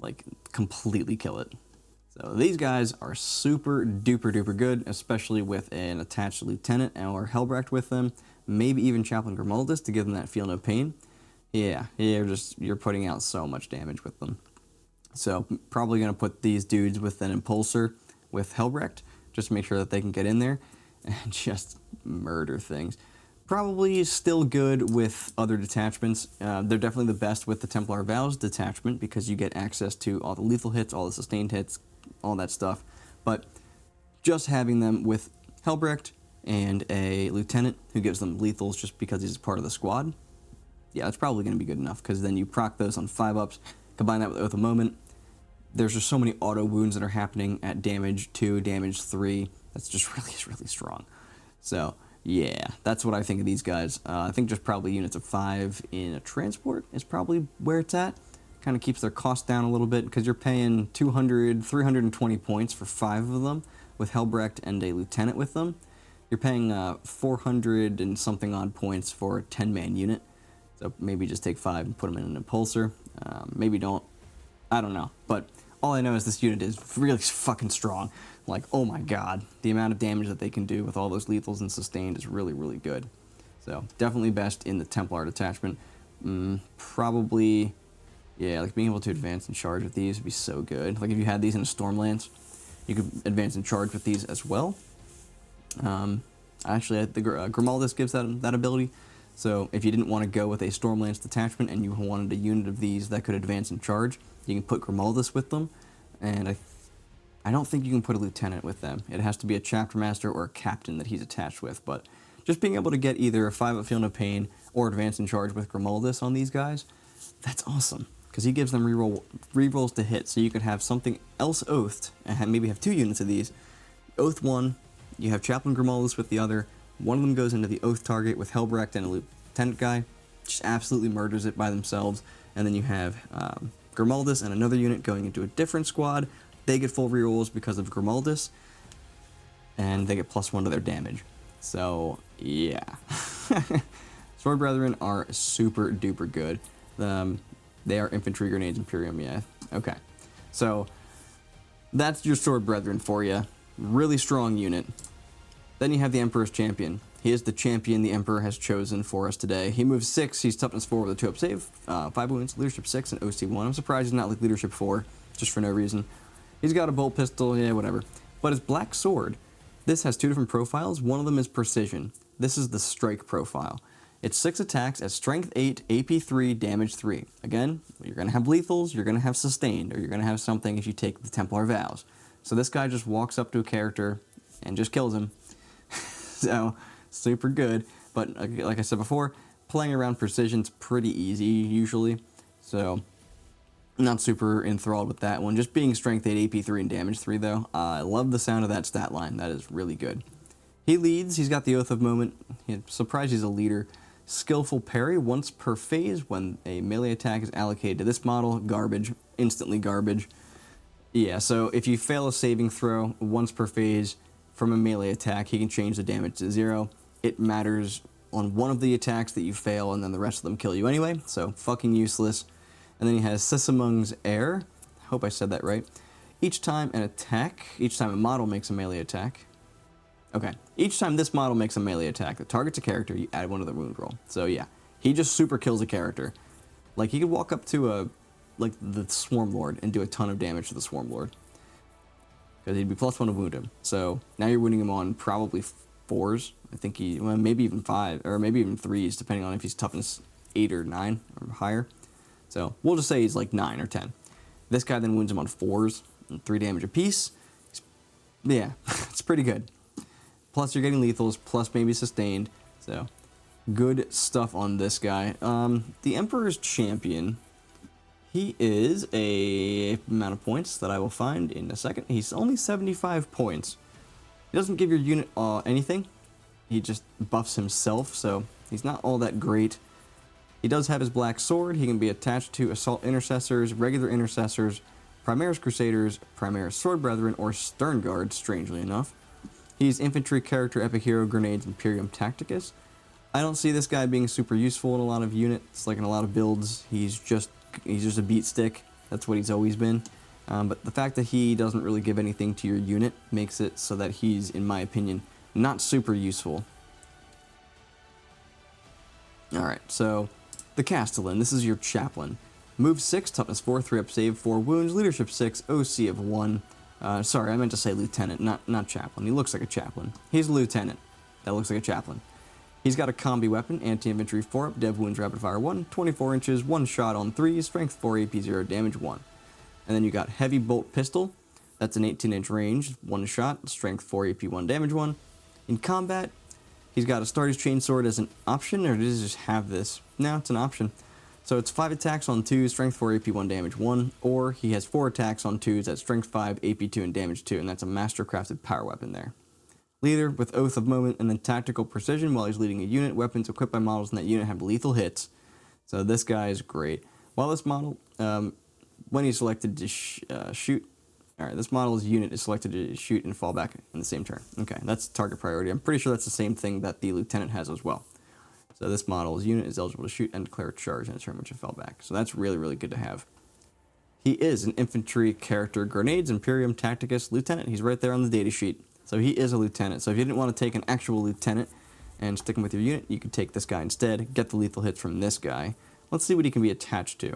Like, completely kill it. So these guys are super duper duper good, especially with an attached lieutenant or Helbrecht with them, maybe even Chaplain Grimaldus to give them that feel no pain. Yeah, you're putting out so much damage with them. So probably going to put these dudes with an Impulsor with Helbrecht, just to make sure that they can get in there and just murder things. Probably still good with other detachments. They're definitely the best with the Templar Vows detachment, because you get access to all the lethal hits, all the sustained hits, all that stuff. But just having them with Helbrecht and a lieutenant who gives them lethals just because he's part of the squad, yeah, that's probably going to be good enough, because then you proc those on 5-ups, combine that with Oath of Moment. There's just so many auto wounds that are happening at damage 2, damage 3. That's just really, really strong. So yeah, that's what I think of these guys. I think just probably units of 5 in a transport is probably where it's at. Kind of keeps their cost down a little bit, because you're paying 200, 320 points for 5 of them with Helbrecht and a lieutenant with them. You're paying 400 and something odd points for a 10-man unit. So maybe just take 5 and put them in an Impulsor. Maybe don't. I don't know. But all I know is this unit is really fucking strong. Like, oh my god, the amount of damage that they can do with all those lethals and sustained is really, really good. So, definitely best in the Templar detachment. Probably, yeah, like being able to advance and charge with these would be so good. Like if you had these in a Stormlance, you could advance and charge with these as well. Actually, the Grimaldus gives that ability. So, if you didn't want to go with a Stormlance detachment and you wanted a unit of these that could advance and charge, you can put Grimaldus with them. And I don't think you can put a lieutenant with them. It has to be a chapter master or a captain that he's attached with. But just being able to get either a 5-up Feel No Pain or advance and charge with Grimaldus on these guys, that's awesome. Because he gives them rerolls to hit. So you could have something else oathed, and maybe have 2 units of these. Oath 1, you have Chaplain Grimaldus with the other. One of them goes into the oath target with Helbrecht and a lieutenant guy. Just absolutely murders it by themselves. And then you have Grimaldus and another unit going into a different squad. They get full rerolls because of Grimaldus, and they get +1 to their damage. So, yeah. Sword Brethren are super duper good. They are infantry, grenades, Imperium, yeah. Okay. So, that's your Sword Brethren for you. Really strong unit. Then you have the Emperor's Champion. He is the champion the Emperor has chosen for us today. He moves 6, he's toughness 4 with a 2-up save, 5 wounds, leadership 6, and OC 1. I'm surprised he's not like leadership 4, just for no reason. He's got a bolt pistol, yeah, whatever. But his black sword, this has 2 different profiles. One of them is precision. This is the strike profile. It's 6 attacks at strength 8, AP 3, damage 3. Again, you're going to have lethals, you're going to have sustained, or you're going to have something if you take the Templar vows. So this guy just walks up to a character and just kills him. So, super good. But like I said before, playing around precision's pretty easy usually. So, not super enthralled with that one. Just being strength 8, AP 3, and damage 3 though. I love the sound of that stat line. That is really good. He leads. He's got the Oath of Moment. I'm surprised he's a leader. Skillful parry once per phase when a melee attack is allocated to this model. Garbage. Instantly garbage. Yeah, so if you fail a saving throw once per phase from a melee attack, he can change the damage to 0. It matters on one of the attacks that you fail, and then the rest of them kill you anyway, so fucking useless. And then he has Sisamung's Heir. Hope I said that right. Each time a model makes a melee attack. Okay, each time this model makes a melee attack that targets a character, you add 1 to the wound roll. So yeah, he just super kills a character. Like, he could walk up to the Swarm Lord and do a ton of damage to the Swarm Lord. Because he'd be +1 to wound him. So now you're wounding him on probably 4s. I think well, maybe even 5, or maybe even 3s, depending on if he's toughness 8 or 9 or higher. So we'll just say he's like 9 or 10. This guy then wounds him on 4s, and 3 damage apiece. Yeah, it's pretty good. Plus you're getting lethals, plus maybe sustained. So good stuff on this guy. The Emperor's Champion. He is a amount of points that I will find in a second. He's only 75 points. He doesn't give your unit anything. He just buffs himself, so he's not all that great. He does have his black sword. He can be attached to Assault Intercessors, Regular Intercessors, Primaris Crusaders, Primaris Sword Brethren, or Stern Guards, strangely enough. He's Infantry Character, Epic Hero, Grenades, Imperium Tacticus. I don't see this guy being super useful in a lot of units, like in a lot of builds. He's just a beat stick. That's what he's always been. But the fact that he doesn't really give anything to your unit makes it so that he's, in my opinion, not super useful. Alright, so the Castellan. This is your Chaplain. Move 6, toughness 4, 3-up save, 4 wounds, leadership 6, OC of 1. Sorry, I meant to say Lieutenant, not Chaplain. He looks like a Chaplain. He's a Lieutenant. That looks like a Chaplain. He's got a combi weapon, anti-infantry 4-up, dev wounds rapid fire 1, 24 inches, 1 shot on 3, strength 4, AP 0, damage 1. And then you got heavy bolt pistol. That's an 18-inch range, 1 shot, strength 4, AP 1, damage 1. In combat, he's got a Starter's Chainsword as an option, or does he just have this? No, it's an option. So it's 5 attacks on 2, strength 4, AP 1, damage 1, or he has 4 attacks on 2s at strength 5, AP 2, and damage 2, and that's a master-crafted power weapon there. Leader with Oath of Moment and then Tactical Precision while he's leading a unit. Weapons equipped by models in that unit have lethal hits. So this guy is great. While this model, when he's selected to shoot, alright, this model's unit is selected to shoot and fall back in the same turn. Okay, that's target priority. I'm pretty sure that's the same thing that the Lieutenant has as well. So this model's unit is eligible to shoot and declare a charge in a turn which it fell back. So that's really, really good to have. He is an infantry character, Grenades, Imperium Tacticus, Lieutenant. He's right there on the data sheet. So he is a Lieutenant. So if you didn't want to take an actual Lieutenant and stick him with your unit, you could take this guy instead, get the lethal hits from this guy. Let's see what he can be attached to.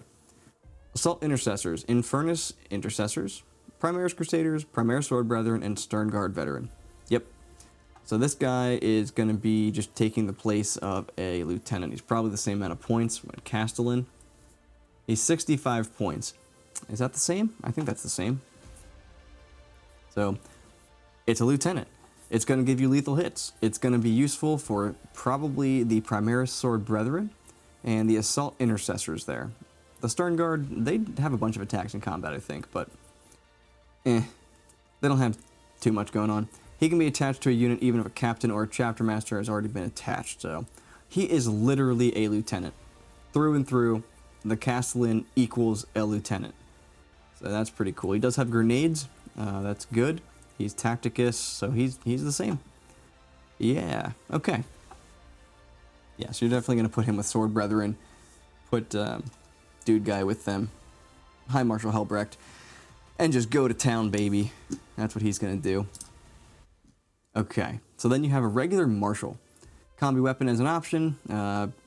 Assault Intercessors, Infernus Intercessors, Primaris Crusaders, Primaris Sword Brethren, and Stern Guard Veteran. Yep. So this guy is going to be just taking the place of a Lieutenant. He's probably the same amount of points. Castellan. He's 65 points. Is that the same? I think that's the same. So it's a Lieutenant. It's going to give you lethal hits. It's going to be useful for probably the Primaris Sword Brethren and the Assault Intercessors there. The Stern Guard, they have a bunch of attacks in combat, I think, but they don't have too much going on. He can be attached to a unit even if a captain or a chapter master has already been attached, so he is literally a Lieutenant. Through and through, the Castellan equals a Lieutenant. So that's pretty cool. He does have grenades. That's good. He's Tacticus, so he's the same. Yeah, okay. Yeah, so you're definitely going to put him with Sword Brethren. Put Dude Guy with them. High Marshal Helbrecht. And just go to town, baby. That's what he's going to do. Okay, so then you have a regular martial. Combi weapon as an option,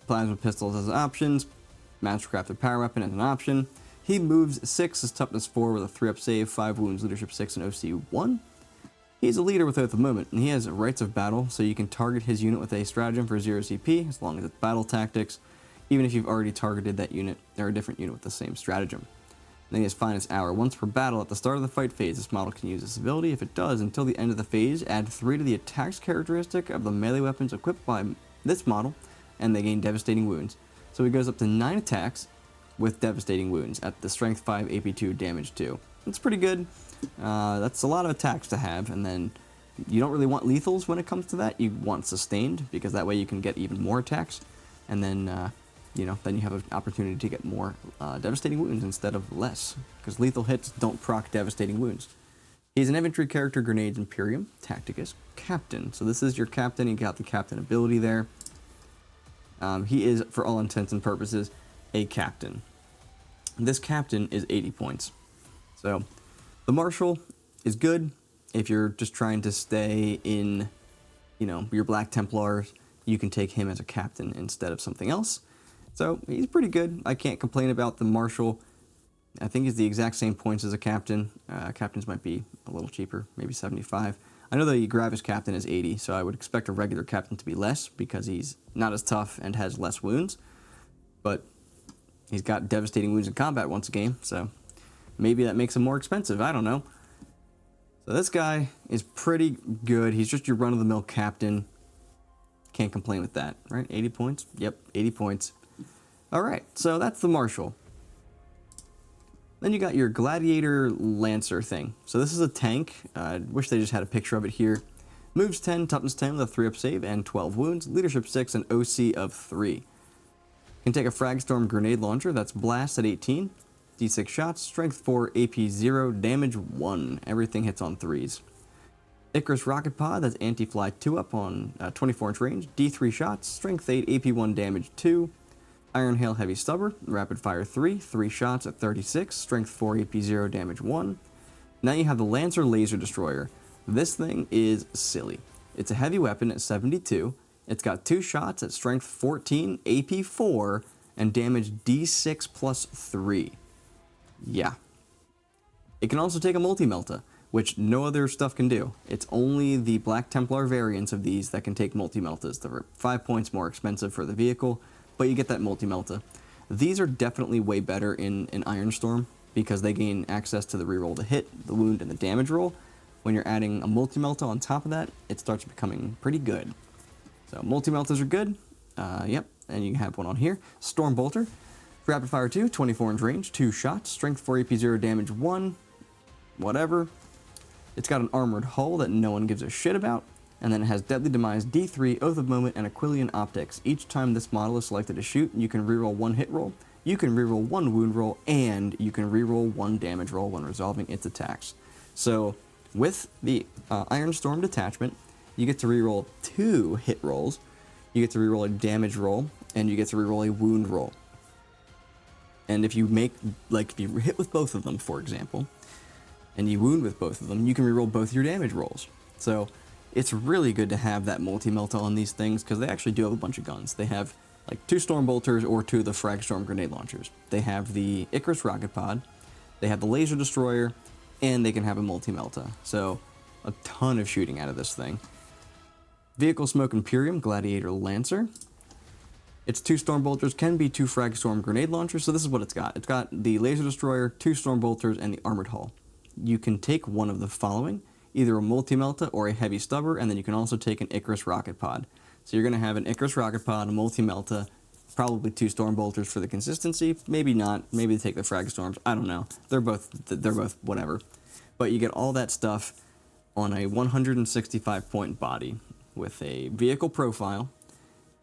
plasma pistols as options, mastercrafted power weapon as an option. He moves 6, his toughness 4 with a 3-up save, 5 wounds, leadership 6, and OC 1. He's a leader with Oath of Moment, and he has Rites of Battle, so you can target his unit with a stratagem for 0 CP, as long as it's battle tactics, even if you've already targeted that unit or a different unit with the same stratagem. Then he has Finest Hour. Once per battle, at the start of the fight phase, this model can use this ability. If it does, until the end of the phase, add 3 to the attacks characteristic of the melee weapons equipped by this model, and they gain Devastating Wounds. So he goes up to 9 attacks with Devastating Wounds at the Strength 5, AP 2, Damage 2. That's pretty good. That's a lot of attacks to have, and then you don't really want lethals when it comes to that. You want sustained, because that way you can get even more attacks, and then then you have an opportunity to get more devastating wounds instead of less, because lethal hits don't proc devastating wounds. He's an infantry character, Grenades Imperium, Tacticus, Captain. So this is your captain. You got the captain ability there. He is, for all intents and purposes, a captain. This captain is 80 points. So the martial is good if you're just trying to stay in, your Black Templars. You can take him as a captain instead of something else. So he's pretty good. I can't complain about the martial. I think he's the exact same points as a captain. Captains might be a little cheaper, maybe 75. I know the Gravis captain is 80, so I would expect a regular captain to be less because he's not as tough and has less wounds. But he's got devastating wounds in combat once a game, so maybe that makes him more expensive. I don't know. So this guy is pretty good. He's just your run-of-the-mill captain. Can't complain with that, right? 80 points? Yep, 80 points. All right, so that's the martial. Then you got your Gladiator Lancer thing. So this is a tank. I wish they just had a picture of it here. Moves 10, toughness 10 with a 3-up save and 12 wounds, leadership 6, and OC of 3. Can take a Fragstorm grenade launcher, that's blast at 18, d6 shots, strength 4, AP 0, damage 1. Everything hits on 3s. Icarus Rocket Pod, that's anti-fly 2-up on 24-inch range, d3 shots, strength 8, AP 1, damage 2. Iron Hail Heavy Stubber, Rapid Fire 3, 3 shots at 36, Strength 4, AP 0, Damage 1. Now you have the Lancer Laser Destroyer. This thing is silly. It's a heavy weapon at 72, it's got 2 shots at Strength 14, AP 4, and damage D6 plus 3. Yeah. It can also take a Multi-Melta, which no other stuff can do. It's only the Black Templar variants of these that can take Multi-Meltas. They're 5 points more expensive for the vehicle, but you get that Multi-Melta. These are definitely way better in Ironstorm because they gain access to the reroll to hit, the wound, and the damage roll. When you're adding a Multi-Melta on top of that, it starts becoming pretty good. So Multi-Meltas are good. Yep, and you have one on here. Storm Bolter, Rapid Fire 2, 24-inch range, 2 shots, Strength 4, AP 0, damage 1, whatever. It's got an armored hull that no one gives a shit about. And then it has Deadly Demise, D3, Oath of Moment, and Aquilian Optics. Each time this model is selected to shoot, you can reroll 1 hit roll, you can reroll 1 wound roll, and you can reroll 1 damage roll when resolving its attacks. So, with the Iron Storm detachment, you get to reroll 2 hit rolls, you get to reroll a damage roll, and you get to reroll a wound roll. And if you if you hit with both of them, for example, and you wound with both of them, you can reroll both your damage rolls. So, it's really good to have that Multi-Melta on these things because they actually do have a bunch of guns. They have like 2 Storm Bolters or 2 of the Fragstorm grenade launchers. They have the Icarus Rocket Pod, they have the Laser Destroyer, and they can have a Multi-Melta. So a ton of shooting out of this thing. Vehicle Smoke Imperium, Gladiator Lancer. Its 2 Storm Bolters can be 2 Fragstorm grenade launchers, so this is what it's got. It's got the Laser Destroyer, 2 Storm Bolters, and the Armored Hull. You can take one of the following, either a Multi-Melta or a Heavy Stubber, and then you can also take an Icarus Rocket Pod. So you're going to have an Icarus Rocket Pod, a Multi-Melta, probably 2 Storm Bolters for the consistency, maybe not, maybe they take the Frag Storms, I don't know. They're both whatever. But you get all that stuff on a 165 point body with a vehicle profile,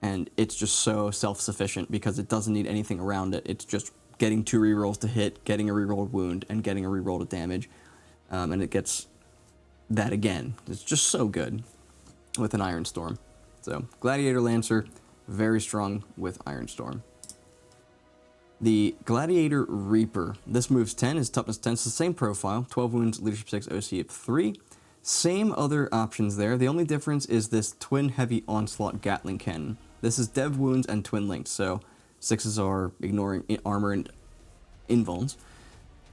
and it's just so self-sufficient because it doesn't need anything around it. It's just getting 2 rerolls to hit, getting a rerolled wound, and getting a reroll to damage, and it gets that again. It's just so good with an Ironstorm. So Gladiator Lancer, very strong with Ironstorm. The Gladiator Reaper. This moves 10, his toughness 10, it's the same profile, 12 wounds, leadership 6, OC of 3, Same other options there. The only difference is this twin heavy onslaught Gatling cannon. This is dev wounds and twin linked, so 6s are ignoring armor and invulns.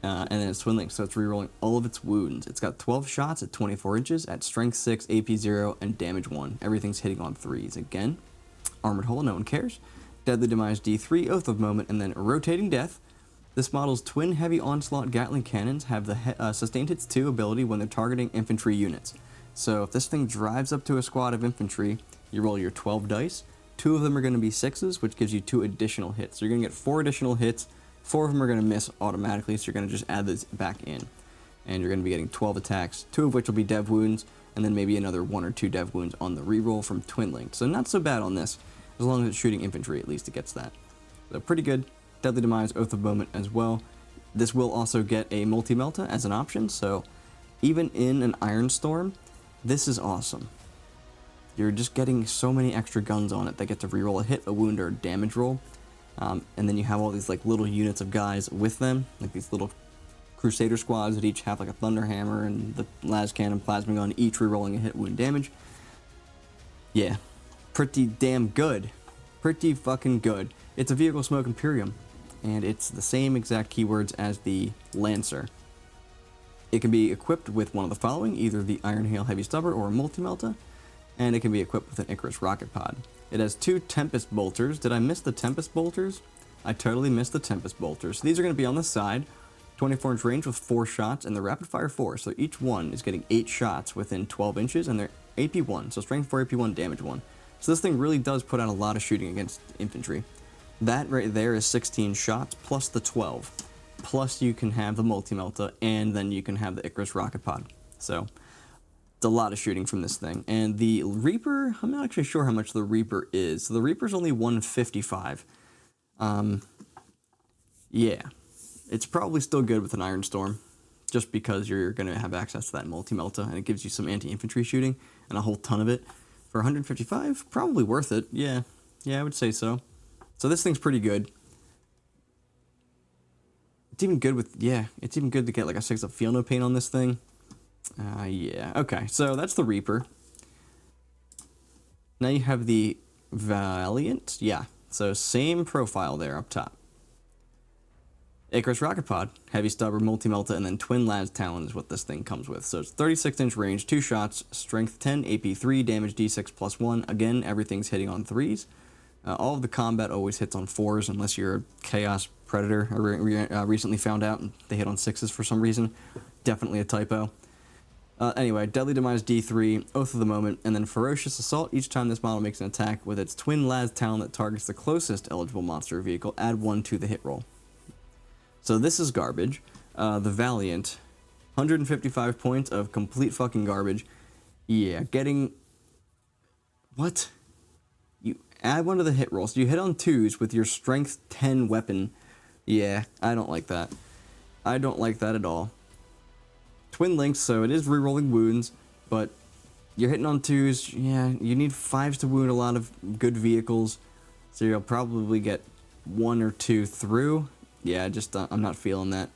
And then it's twin linked, so it's rerolling all of its wounds. It's got 12 shots at 24 inches at strength 6, AP 0, and damage 1. Everything's hitting on 3s. Again, armored hull, no one cares. Deadly demise D3, oath of moment, and then rotating death. This model's twin heavy onslaught Gatling cannons have the sustained hits 2 ability when they're targeting infantry units. So if this thing drives up to a squad of infantry, you roll your 12 dice. 2 of them are going to be 6s, which gives you 2 additional hits. So you're going to get 4 additional hits. 4 of them are going to miss automatically, so you're going to just add this back in. And you're going to be getting 12 attacks, 2 of which will be dev wounds, and then maybe another 1 or 2 dev wounds on the reroll from twin linked. So not so bad on this, as long as it's shooting infantry, at least it gets that. So pretty good. Deadly Demise, Oath of Moment as well. This will also get a multi-melta as an option, so even in an Iron Storm, this is awesome. You're just getting so many extra guns on it that get to reroll a hit, a wound, or a damage roll. And then you have all these like little units of guys with them, like these little Crusader squads that each have like a Thunderhammer and the Las Cannon, Plasma Gun, each rerolling a hit, wound, damage. Yeah, pretty damn good. Pretty fucking good. It's a Vehicle Smoke Imperium, and it's the same exact keywords as the Lancer. It can be equipped with one of the following, either the Iron Hail Heavy Stubber or a Multi-Melta, and it can be equipped with an Icarus Rocket Pod. It has 2 Tempest Bolters. Did I miss the Tempest Bolters? I totally missed the Tempest Bolters. So these are going to be on the side, 24-inch range with 4 shots, and they're rapid fire 4, so each one is getting 8 shots within 12 inches, and they're AP 1, so strength 4, AP 1, damage 1. So this thing really does put out a lot of shooting against infantry. That right there is 16 shots, plus the 12. Plus you can have the Multi-Melta, and then you can have the Icarus Rocket Pod. So it's a lot of shooting from this thing. And the Reaper, I'm not actually sure how much the Reaper is. So the Reaper's only 155. Yeah. It's probably still good with an Iron Storm, just because you're going to have access to that Multi-Melta, and it gives you some anti-infantry shooting, and a whole ton of it. For 155, probably worth it. Yeah, I would say so. So this thing's pretty good. It's even good with, it's even good to get like a 6 of Feel No Pain on this thing. Yeah, okay, so that's the Reaper. Now you have the Valiant. Yeah, so same profile there up top. Icarus Rocket Pod, Heavy Stubber, Multi-Melta, and then Twin Las Talon is what this thing comes with. So it's 36-inch range, 2 shots, strength 10, AP 3, damage D6 plus 1. Again, everything's hitting on 3s. All of the combat always hits on 4s unless you're a Chaos Predator. I recently found out they hit on 6s for some reason. Definitely a typo. Anyway, Deadly Demise D3, Oath of the Moment, and then Ferocious Assault. Each time this model makes an attack with its Twin Las Talon that targets the closest eligible monster or vehicle, add 1 to the hit roll. So this is garbage. The Valiant, 155 points of complete fucking garbage. Yeah, getting... What? You add 1 to the hit roll. So you hit on 2s with your strength 10 weapon. Yeah, I don't like that. I don't like that at all. Twin links, so it is rerolling wounds, but you're hitting on 2s. Yeah, you need 5s to wound a lot of good vehicles, so you'll probably get 1 or 2 through. Yeah, just I'm not feeling that.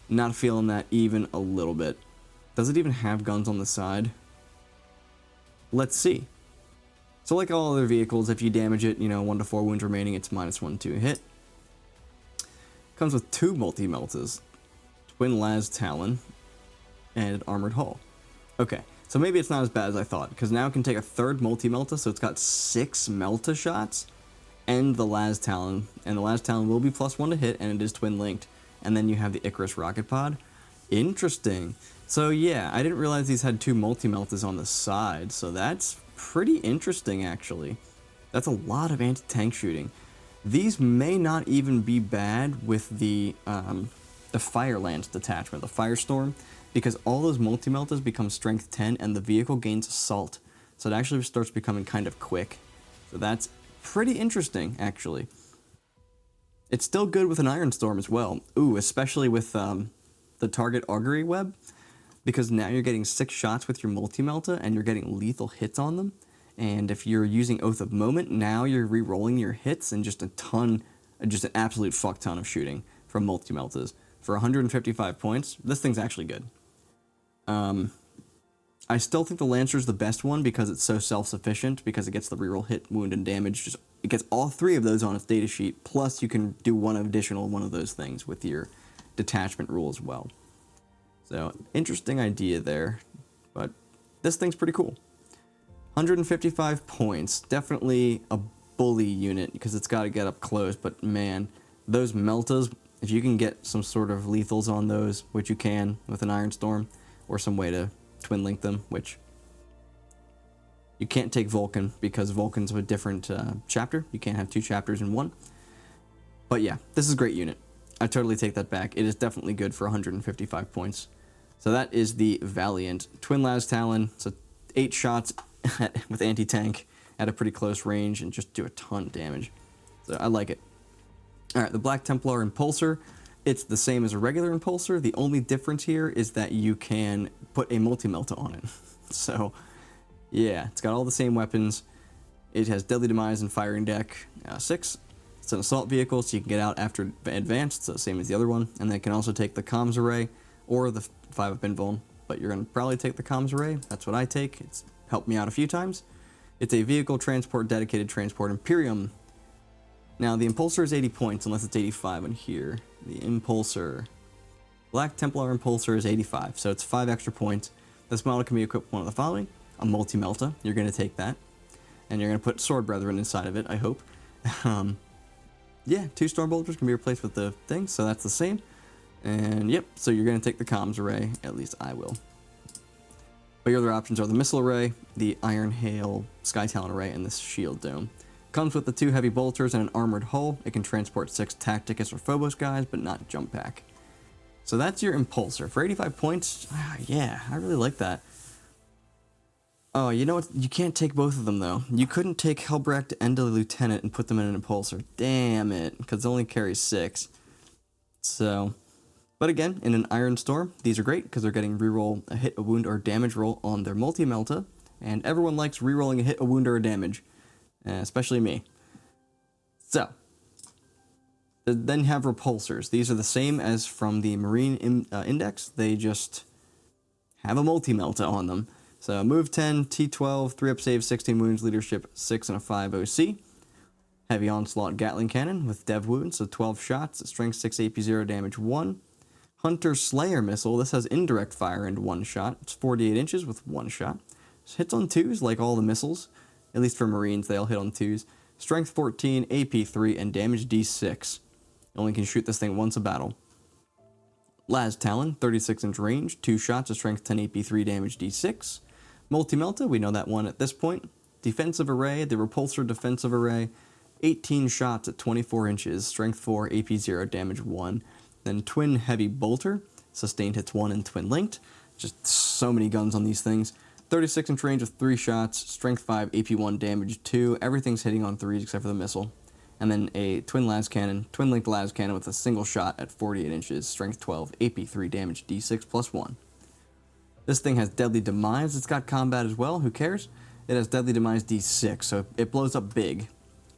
Not feeling that even a little bit. Does it even have guns on the side? Let's see. So like all other vehicles, if you damage it, 1 to 4 wounds remaining, it's -1 to a hit. Comes with 2 Multi-Meltas, Twin Las Talon, and an Armored Hull. Okay, so maybe it's not as bad as I thought, because now it can take a 3rd Multi-Melta, so it's got 6 Melta shots, and the Las Talon, and the Las Talon will be +1 to hit, and it is twin linked. And then you have the Icarus Rocket Pod. Interesting. So yeah, I didn't realize these had 2 Multi-Meltas on the side, so that's pretty interesting actually. That's a lot of anti-tank shooting. These may not even be bad with the Fire Lance detachment, the Firestorm, because all those Multi-Meltas become strength 10 and the vehicle gains assault. So it actually starts becoming kind of quick. So that's pretty interesting, actually. It's still good with an Iron Storm as well. Ooh, especially with the target augury web, because now you're getting 6 shots with your Multi-Melta, and you're getting lethal hits on them. And if you're using Oath of Moment, now you're re-rolling your hits, and just an absolute fuck ton of shooting from Multi-Meltas. For 155 points, this thing's actually good. I I still think the Lancer is the best one because it's so self-sufficient, because it gets the reroll hit, wound, and damage. Just it gets all 3 of those on its data sheet, plus you can do one of those things with your detachment rule as well. So, interesting idea there, but this thing's pretty cool. 155 points, definitely a bully unit, because it's got to get up close, but man, those Meltas, if you can get some sort of lethals on those, which you can with an Iron Storm, or some way to twin link them, which you can't take Vulcan because Vulcan's a different chapter. You can't have 2 chapters in one. But yeah, this is a great unit. I totally take that back. It is definitely good for 155 points. So that is the Valiant. Twin Las Talon, so 8 shots with anti-tank at a pretty close range and just do a ton of damage. So I like it. Alright, the Black Templar Impulsor. It's the same as a regular Impulsor. The only difference here is that you can put a multi-melta on it. So, yeah, it's got all the same weapons. It has Deadly Demise and Firing Deck 6. It's an assault vehicle, so you can get out after advanced, so same as the other one. And then it can also take the Comms Array or the 5-up Invuln, but you're going to probably take the Comms Array. That's what I take. It's helped me out a few times. It's a vehicle transport, dedicated transport Imperium. Now, the Impulsor is 80 points, unless it's 85 on here. The Impulsor. Black Templar Impulsor is 85, so it's 5 extra points. This model can be equipped with one of the following. A multi-melta, you're going to take that. And you're going to put Sword Brethren inside of it, I hope. Yeah, 2 Storm Bolters can be replaced with the thing, so that's the same. And yep, so you're going to take the Comms Array, at least I will. But your other options are the Missile Array, the Iron Hail Sky Talon Array, and this Shield Dome. Comes with the 2 Heavy Bolters and an Armored Hull. It can transport 6 Tacticus or Phobos guys, but not Jump Pack. So that's your Impulsor. For 85 points, yeah, I really like that. Oh, you know what? You can't take both of them, though. You couldn't take Helbrecht and the Lieutenant and put them in an Impulsor. Damn it, because it only carries 6. So, but again, in an Iron Storm, these are great because they're getting reroll a hit, a wound, or damage roll on their multi-melta, and everyone likes rerolling a hit, a wound, or a damage. Especially me. So, then you have repulsors. These are the same as from the Marine Index. They just have a multi-melta on them. So, move 10, T12, 3-up save, 16 wounds, leadership 6, and a 5 OC. Heavy Onslaught Gatling Cannon with dev wounds, so 12 shots, strength 6, AP 0, damage 1. Hunter Slayer Missile. This has indirect fire and 1 shot. It's 48 inches with 1 shot. It hits on 2s like all the missiles. At least for Marines, they all hit on 2s. Strength 14, AP 3, and damage D6. You only can shoot this thing once a battle. Las Talon, 36-inch range, 2 shots of strength 10, AP 3, damage D6. Multi-Melta, we know that one at this point. Defensive Array, the Repulsor Defensive Array, 18 shots at 24 inches, strength 4, AP 0, damage 1. Then Twin Heavy Bolter, sustained hits 1 and twin linked. Just so many guns on these things. 36-inch range with 3 shots, strength 5, AP 1, damage 2. Everything's hitting on 3s except for the missile. And then a twin las cannon, twin linked las cannon with a single shot at 48 inches, strength 12, AP 3, damage D6 plus 1. This thing has Deadly Demise. It's got combat as well. Who cares? It has Deadly Demise D6, so it blows up big.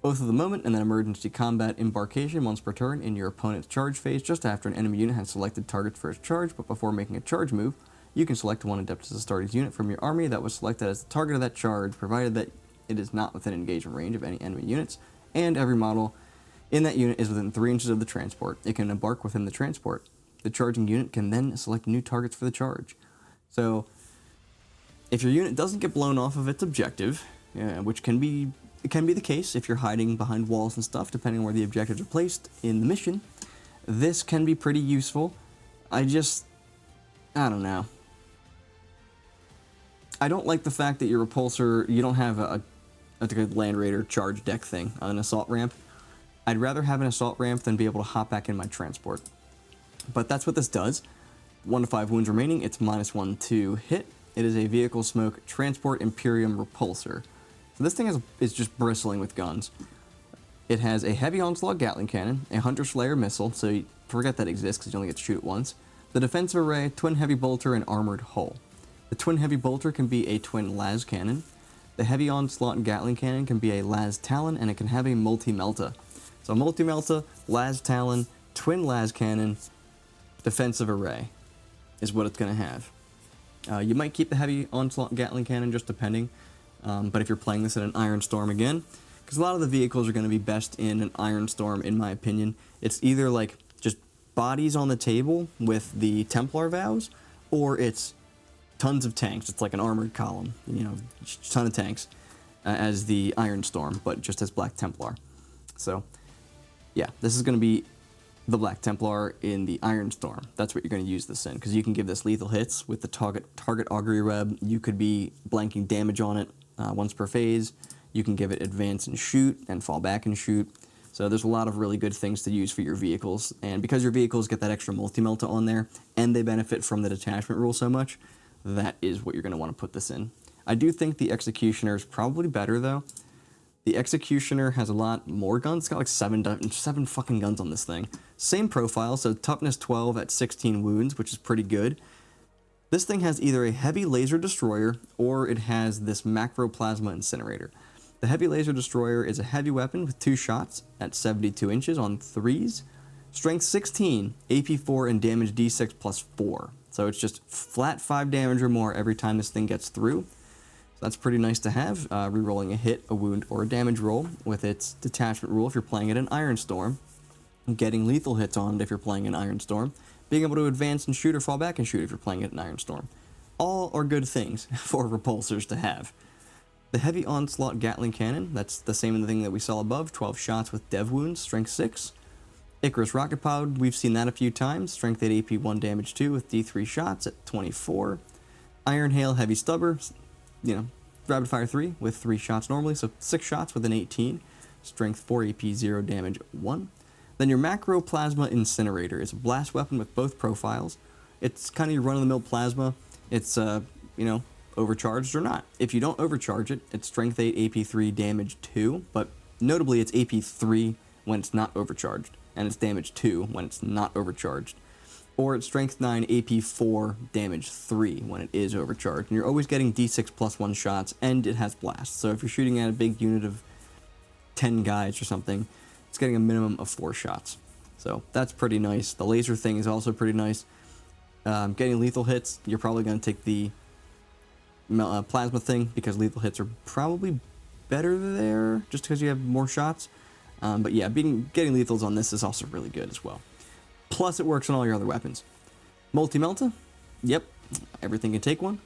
Oath of the Moment and then Emergency Combat Embarkation once per turn in your opponent's charge phase just after an enemy unit has selected targets for its charge, but before making a charge move, you can select one Adeptus Astartes unit from your army that was selected as the target of that charge, provided that it is not within engagement range of any enemy units, and every model in that unit is within 3 inches of the transport. It can embark within the transport. The charging unit can then select new targets for the charge. So, if your unit doesn't get blown off of its objective, which can be the case if you're hiding behind walls and stuff, depending on where the objectives are placed in the mission, this can be pretty useful. I don't know. I don't like the fact that your repulsor, you don't have a Land Raider charge deck thing on an assault ramp. I'd rather have an assault ramp than be able to hop back in my transport. But that's what this does. 1 to 5 wounds remaining, it's -1 to hit. It is a vehicle smoke transport Imperium repulsor. So this thing is just bristling with guns. It has a heavy onslaught Gatling cannon, a Hunter Slayer missile, so you forget that exists because you only get to shoot it once. The defensive array, twin heavy bolter, and armored hull. The twin heavy bolter can be a twin las cannon. The heavy onslaught and Gatling cannon can be a las talon, and it can have a multi-melta. So multi-melta, las talon, twin las cannon, defensive array is what it's going to have. You might keep the heavy onslaught Gatling cannon, just depending. But if you're playing this in an Iron Storm again, because a lot of the vehicles are going to be best in an Iron Storm, in my opinion. It's either like just bodies on the table with the Templar vows, or it's tons of tanks. It's like an armored column, you know, just a ton of tanks as the Iron Storm, but just as Black Templar. So, yeah, this is going to be the Black Templar in the Iron Storm. That's what you're going to use this in, because you can give this lethal hits with the target augury reb. You could be blanking damage on it once per phase. You can give it advance and shoot, and fall back and shoot. So there's a lot of really good things to use for your vehicles, and because your vehicles get that extra multi-melta on there, and they benefit from the detachment rule so much, that is what you're going to want to put this in. I do think the Executioner is probably better, though. The Executioner has a lot more guns. It's got like seven fucking guns on this thing. Same profile, so toughness 12 at 16 wounds, which is pretty good. This thing has either a heavy laser destroyer, or it has this macroplasma incinerator. The heavy laser destroyer is a heavy weapon with 2 shots at 72 inches on 3s. Strength 16, AP 4, and damage D6 plus 4. So it's just flat 5 damage or more every time this thing gets through. So that's pretty nice to have, rerolling a hit, a wound, or a damage roll with its detachment rule if you're playing it in Iron Storm. Getting lethal hits on it if you're playing in Iron Storm. Being able to advance and shoot or fall back and shoot if you're playing it in Iron Storm. All are good things for repulsors to have. The heavy onslaught Gatling cannon, that's the same thing that we saw above, 12 shots with dev wounds, strength 6. Icarus rocket pod, we've seen that a few times, strength 8, AP 1, damage 2 with D3 shots at 24. Iron hail heavy stubber, you know, rapid fire 3 with 3 shots normally, so 6 shots with an 18, strength 4, AP 0, damage 1. Then your macroplasma incinerator is a blast weapon with both profiles. It's kind of your run-of-the-mill plasma. It's, you know, overcharged or not. If you don't overcharge it, it's strength 8, AP 3, damage 2, but notably it's AP 3 when it's not overcharged, and it's damage 2 when it's not overcharged. Or it's strength 9, AP 4, damage 3 when it is overcharged. And you're always getting D6 plus 1 shots, and it has blast. So if you're shooting at a big unit of 10 guys or something, it's getting a minimum of 4 shots. So that's pretty nice. The laser thing is also pretty nice. Getting lethal hits, you're probably going to take the plasma thing, because lethal hits are probably better there, just because you have more shots. But yeah, getting lethals on this is also really good as well. Plus, it works on all your other weapons. Multi-melta? Yep, everything can take one.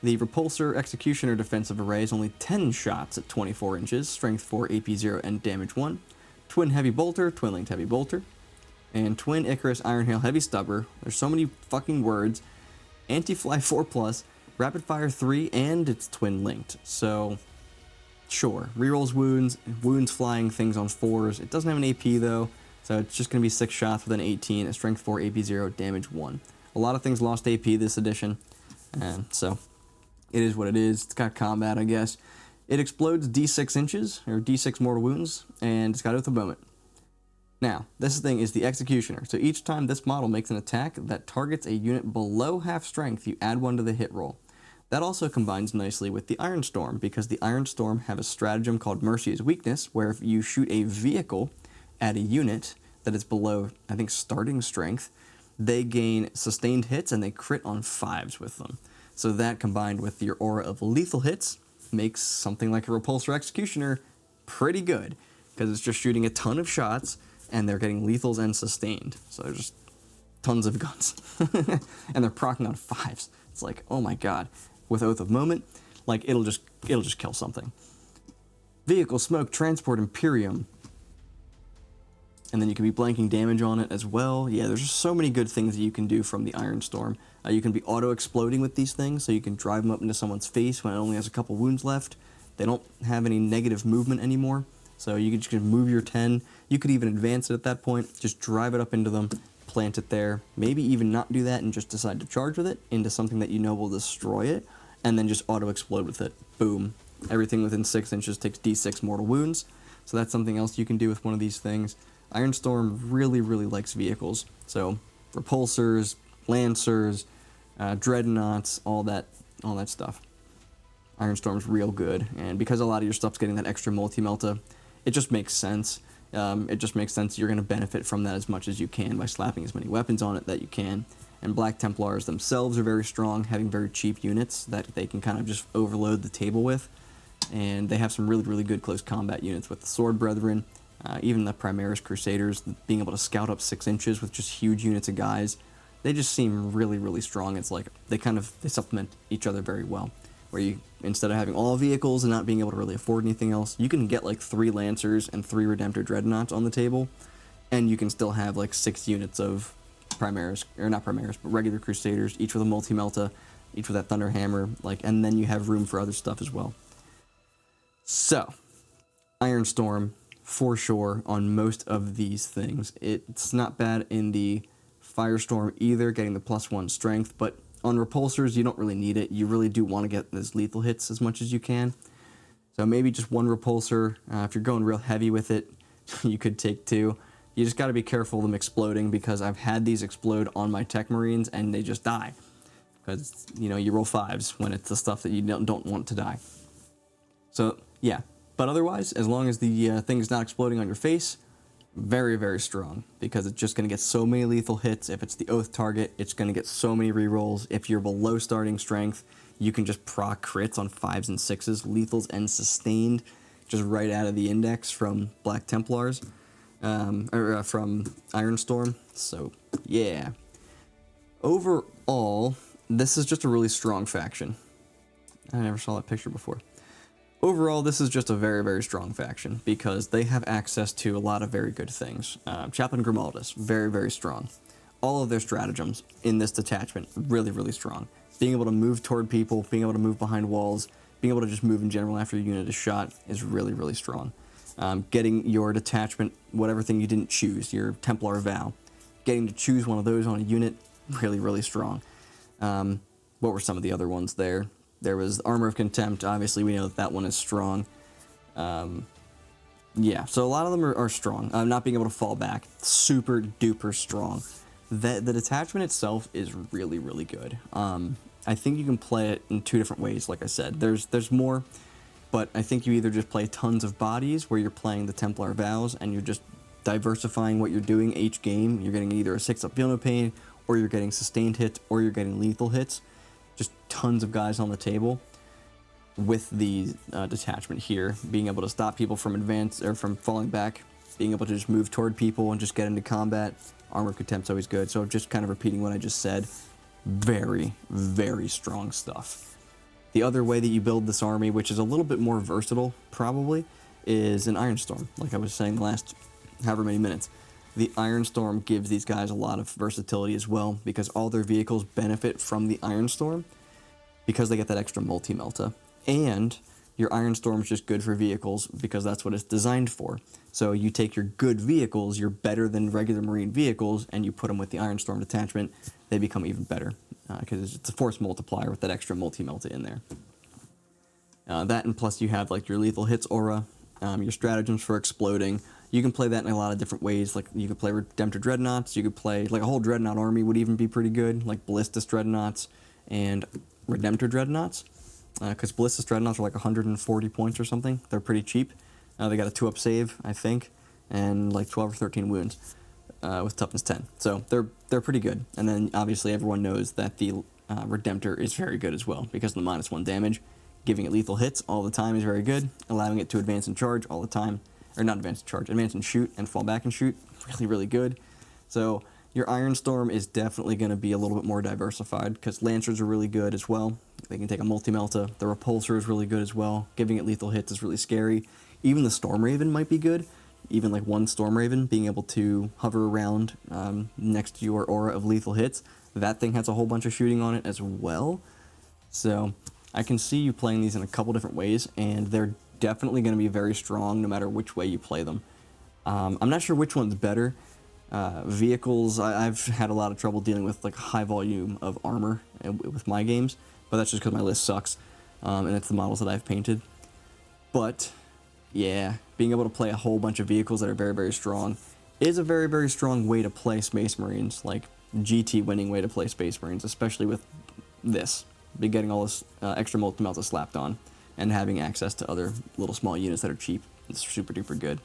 The Repulsor Executioner defensive array is only 10 shots at 24 inches, strength 4, AP 0, and damage 1. Twin Heavy Bolter, Twin Linked Heavy Bolter. And Twin Icarus Iron Hail Heavy Stubber. There's so many fucking words. Anti-Fly 4+, Rapid Fire 3, and it's Twin Linked. So, sure. Rerolls wounds flying things on 4s. It doesn't have an AP though, so it's just going to be 6 shots with an 18, a strength 4, AP 0, damage 1. A lot of things lost AP this edition, and so it is what it is. It's got combat, I guess. It explodes D6 inches, or D6 mortal wounds, and it's got Oath of Moment. Now, this thing is the Executioner, so each time this model makes an attack that targets a unit below half strength, you add 1 to the hit roll. That also combines nicely with the Iron Storm, because the Iron Storm have a stratagem called Mercy's Weakness, where if you shoot a vehicle at a unit that is below, I think, starting strength, they gain sustained hits and they crit on 5s with them. So that, combined with your aura of lethal hits, makes something like a Repulsor Executioner pretty good, because it's just shooting a ton of shots and they're getting lethals and sustained. So there's just tons of guns. And they're proccing on 5s. It's like, oh my god. With Oath of Moment, like, it'll just kill something. Vehicle Smoke Transport Imperium. And then you can be blanking damage on it as well. Yeah, there's just so many good things that you can do from the Iron Storm. You can be auto-exploding with these things, so you can drive them up into someone's face when it only has a couple wounds left. They don't have any negative movement anymore, so you can just move your 10. You could even advance it at that point. Just drive it up into them, plant it there. Maybe even not do that and just decide to charge with it into something that you know will destroy it, and then just auto-explode with it. Boom. Everything within 6 inches takes D6 mortal wounds, so that's something else you can do with one of these things. Iron Storm really, really likes vehicles, so repulsors, lancers, dreadnoughts, all that stuff. Iron Storm's real good, and because a lot of your stuff's getting that extra multi-melta, it just makes sense. It just makes sense. You're going to benefit from that as much as you can by slapping as many weapons on it that you can. And Black Templars themselves are very strong, having very cheap units that they can kind of just overload the table with. And they have some really, really good close combat units with the Sword Brethren, even the Primaris Crusaders, being able to scout up 6 inches with just huge units of guys. They just seem really, really strong. It's like they supplement each other very well. Where you, instead of having all vehicles and not being able to really afford anything else, you can get like 3 Lancers and 3 Redemptor Dreadnoughts on the table, and you can still have like 6 units of Primaris, or not Primaris, but regular Crusaders, each with a multi-melta, each with that Thunder Hammer, like, and then you have room for other stuff as well. So, Iron Storm, for sure, on most of these things. It's not bad in the Firestorm either, getting the +1 strength, but on repulsors, you don't really need it. You really do want to get those lethal hits as much as you can. So maybe just 1 repulsor. If you're going real heavy with it, you could take 2. You just got to be careful of them exploding, because I've had these explode on my Tech Marines and they just die. Because, you know, you roll 5s when it's the stuff that you don't want to die. So, yeah. But otherwise, as long as the thing is not exploding on your face, very, very strong, because it's just going to get so many lethal hits. If it's the Oath target, it's going to get so many rerolls. If you're below starting strength, you can just proc crits on 5s and 6s, lethals and sustained, just right out of the index from Black Templars, from Iron Storm. So, yeah. Overall, this is just a really strong faction. I never saw that picture before. Overall, this is just a very, very strong faction, because they have access to a lot of very good things. Chaplain Grimaldus, very, very strong. All of their stratagems in this detachment, really, really strong. Being able to move toward people, being able to move behind walls, being able to just move in general after your unit is shot is really, really strong. Getting your detachment, whatever thing you didn't choose, your Templar vow, getting to choose one of those on a unit, really, really strong. What were some of the other ones there? There was Armor of Contempt. Obviously, we know that that one is strong. Yeah, so a lot of them are strong. Not being able to fall back, super duper strong. The detachment itself is really, really good. I think you can play it in 2 different ways, like I said. There's more, but I think you either just play tons of bodies, where you're playing the Templar vows, and you're just diversifying what you're doing each game. You're getting either a 6-up Feel No Pain, or you're getting sustained hits, or you're getting lethal hits. Just tons of guys on the table with the detachment here, being able to stop people from from falling back, being able to just move toward people and just get into combat. Armor Contempt's always good, so just kind of repeating what I just said. Very, very strong stuff. The other way that you build this army, which is a little bit more versatile, probably, is an Iron Storm, like I was saying the last however many minutes. The Iron Storm gives these guys a lot of versatility as well, because all their vehicles benefit from the Iron Storm, because they get that extra multi-melta. And your Iron Storm is just good for vehicles, because that's what it's designed for. So you take your good vehicles, your better than regular Marine vehicles, and you put them with the Iron Storm detachment, they become even better, because it's a force multiplier with that extra multi-melta in there. That, and plus you have like your lethal hits aura, your stratagems for exploding. You can play that in a lot of different ways. Like, you could play Redemptor Dreadnoughts, you could play, like, a whole Dreadnought army would even be pretty good, like Ballistus Dreadnoughts and Redemptor Dreadnoughts, because Ballistus Dreadnoughts are like 140 points or something. They're pretty cheap. They got a 2-up save, I think, and like 12 or 13 wounds with toughness 10. So they're pretty good. And then, obviously, everyone knows that the Redemptor is very good as well, because of the -1 damage. Giving it lethal hits all the time is very good, allowing it to advance and charge all the time. Or not advance and charge, advance and shoot, and fall back and shoot, really, really good. So your Iron Storm is definitely going to be a little bit more diversified, because Lancers are really good as well. They can take a multi-melta. The Repulsor is really good as well. Giving it lethal hits is really scary. Even the Storm Raven might be good. Even like one Storm Raven, being able to hover around next to your aura of lethal hits. That thing has a whole bunch of shooting on it as well. So I can see you playing these in a couple different ways, and they're definitely going to be very strong no matter which way you play them. I'm not sure which one's better. Vehicles, I've had a lot of trouble dealing with like high volume of armor with my games, but that's just because my list sucks, and it's the models that I've painted. But yeah, being able to play a whole bunch of vehicles that are very, very strong is a very, very strong way to play Space Marines, like GT winning way to play Space Marines, especially with this, be getting all this extra multi-melta slapped on, and having access to other little small units that are cheap. It's super duper good.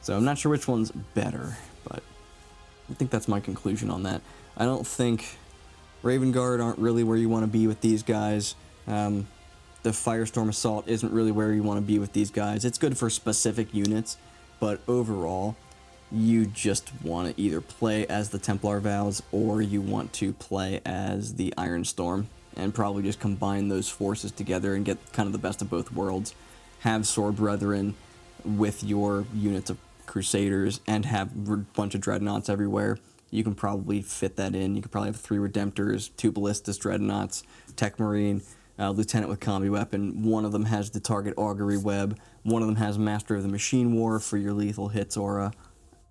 So I'm not sure which one's better, but I think that's my conclusion on that. I don't think Raven Guard aren't really where you want to be with these guys. The Firestorm Assault isn't really where you want to be with these guys. It's good for specific units, but overall, you just want to either play as the Templar Vows or you want to play as the Iron Storm and probably just combine those forces together and get kind of the best of both worlds. Have Sword Brethren with your units of Crusaders and have a bunch of Dreadnoughts everywhere. You can probably fit that in. You could probably have 3 Redemptors, 2 Ballistas Dreadnoughts, Tech Marine, Lieutenant with Combi Weapon. One of them has the Target Augury Web. One of them has Master of the Machine War for your lethal hits aura.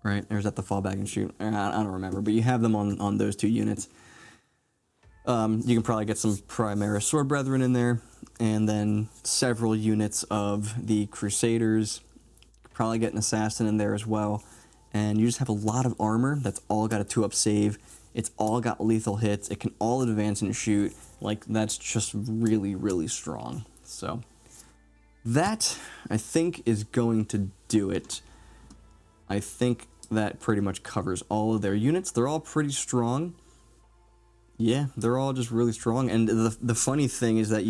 Right? Or is that the fallback and shoot? I don't remember, but you have them on those 2 units. You can probably get some Primaris Sword Brethren in there, and then several units of the Crusaders. Probably get an Assassin in there as well. And you just have a lot of armor that's all got a 2-up save. It's all got lethal hits. It can all advance and shoot. Like, that's just really, really strong. So, that, I think, is going to do it. I think that pretty much covers all of their units. They're all pretty strong. Yeah, they're all just really strong. And the funny thing is that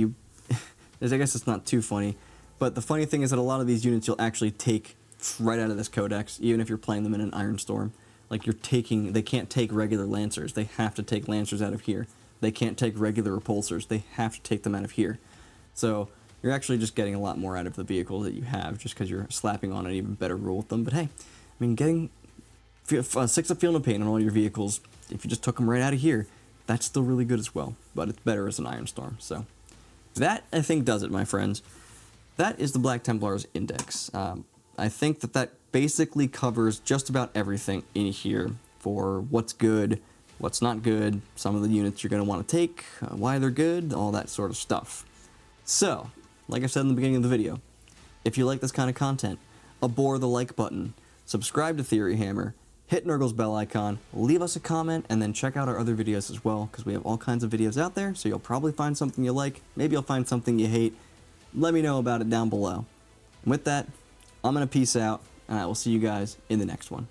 I guess it's not too funny, but the funny thing is that a lot of these units you'll actually take right out of this codex, even if you're playing them in an Iron Storm. Like, they can't take regular Lancers. They have to take Lancers out of here. They can't take regular Repulsors. They have to take them out of here. So, you're actually just getting a lot more out of the vehicles that you have, just because you're slapping on an even better rule with them. But hey, I mean, getting 6 of Feel No Pain on all your vehicles, if you just took them right out of here, that's still really good as well. But it's better as an Iron Storm. So, that, I think, does it, my friends. That is the Black Templars Index. I think that basically covers just about everything in here for what's good, what's not good, some of the units you're going to want to take, why they're good, all that sort of stuff. So, like I said in the beginning of the video, if you like this kind of content, abhor the like button, subscribe to Theory Hammer, hit Nurgle's bell icon, leave us a comment, and then check out our other videos as well, because we have all kinds of videos out there, so you'll probably find something you like, maybe you'll find something you hate. Let me know about it down below. And with that, I'm going to peace out, and I will see you guys in the next one.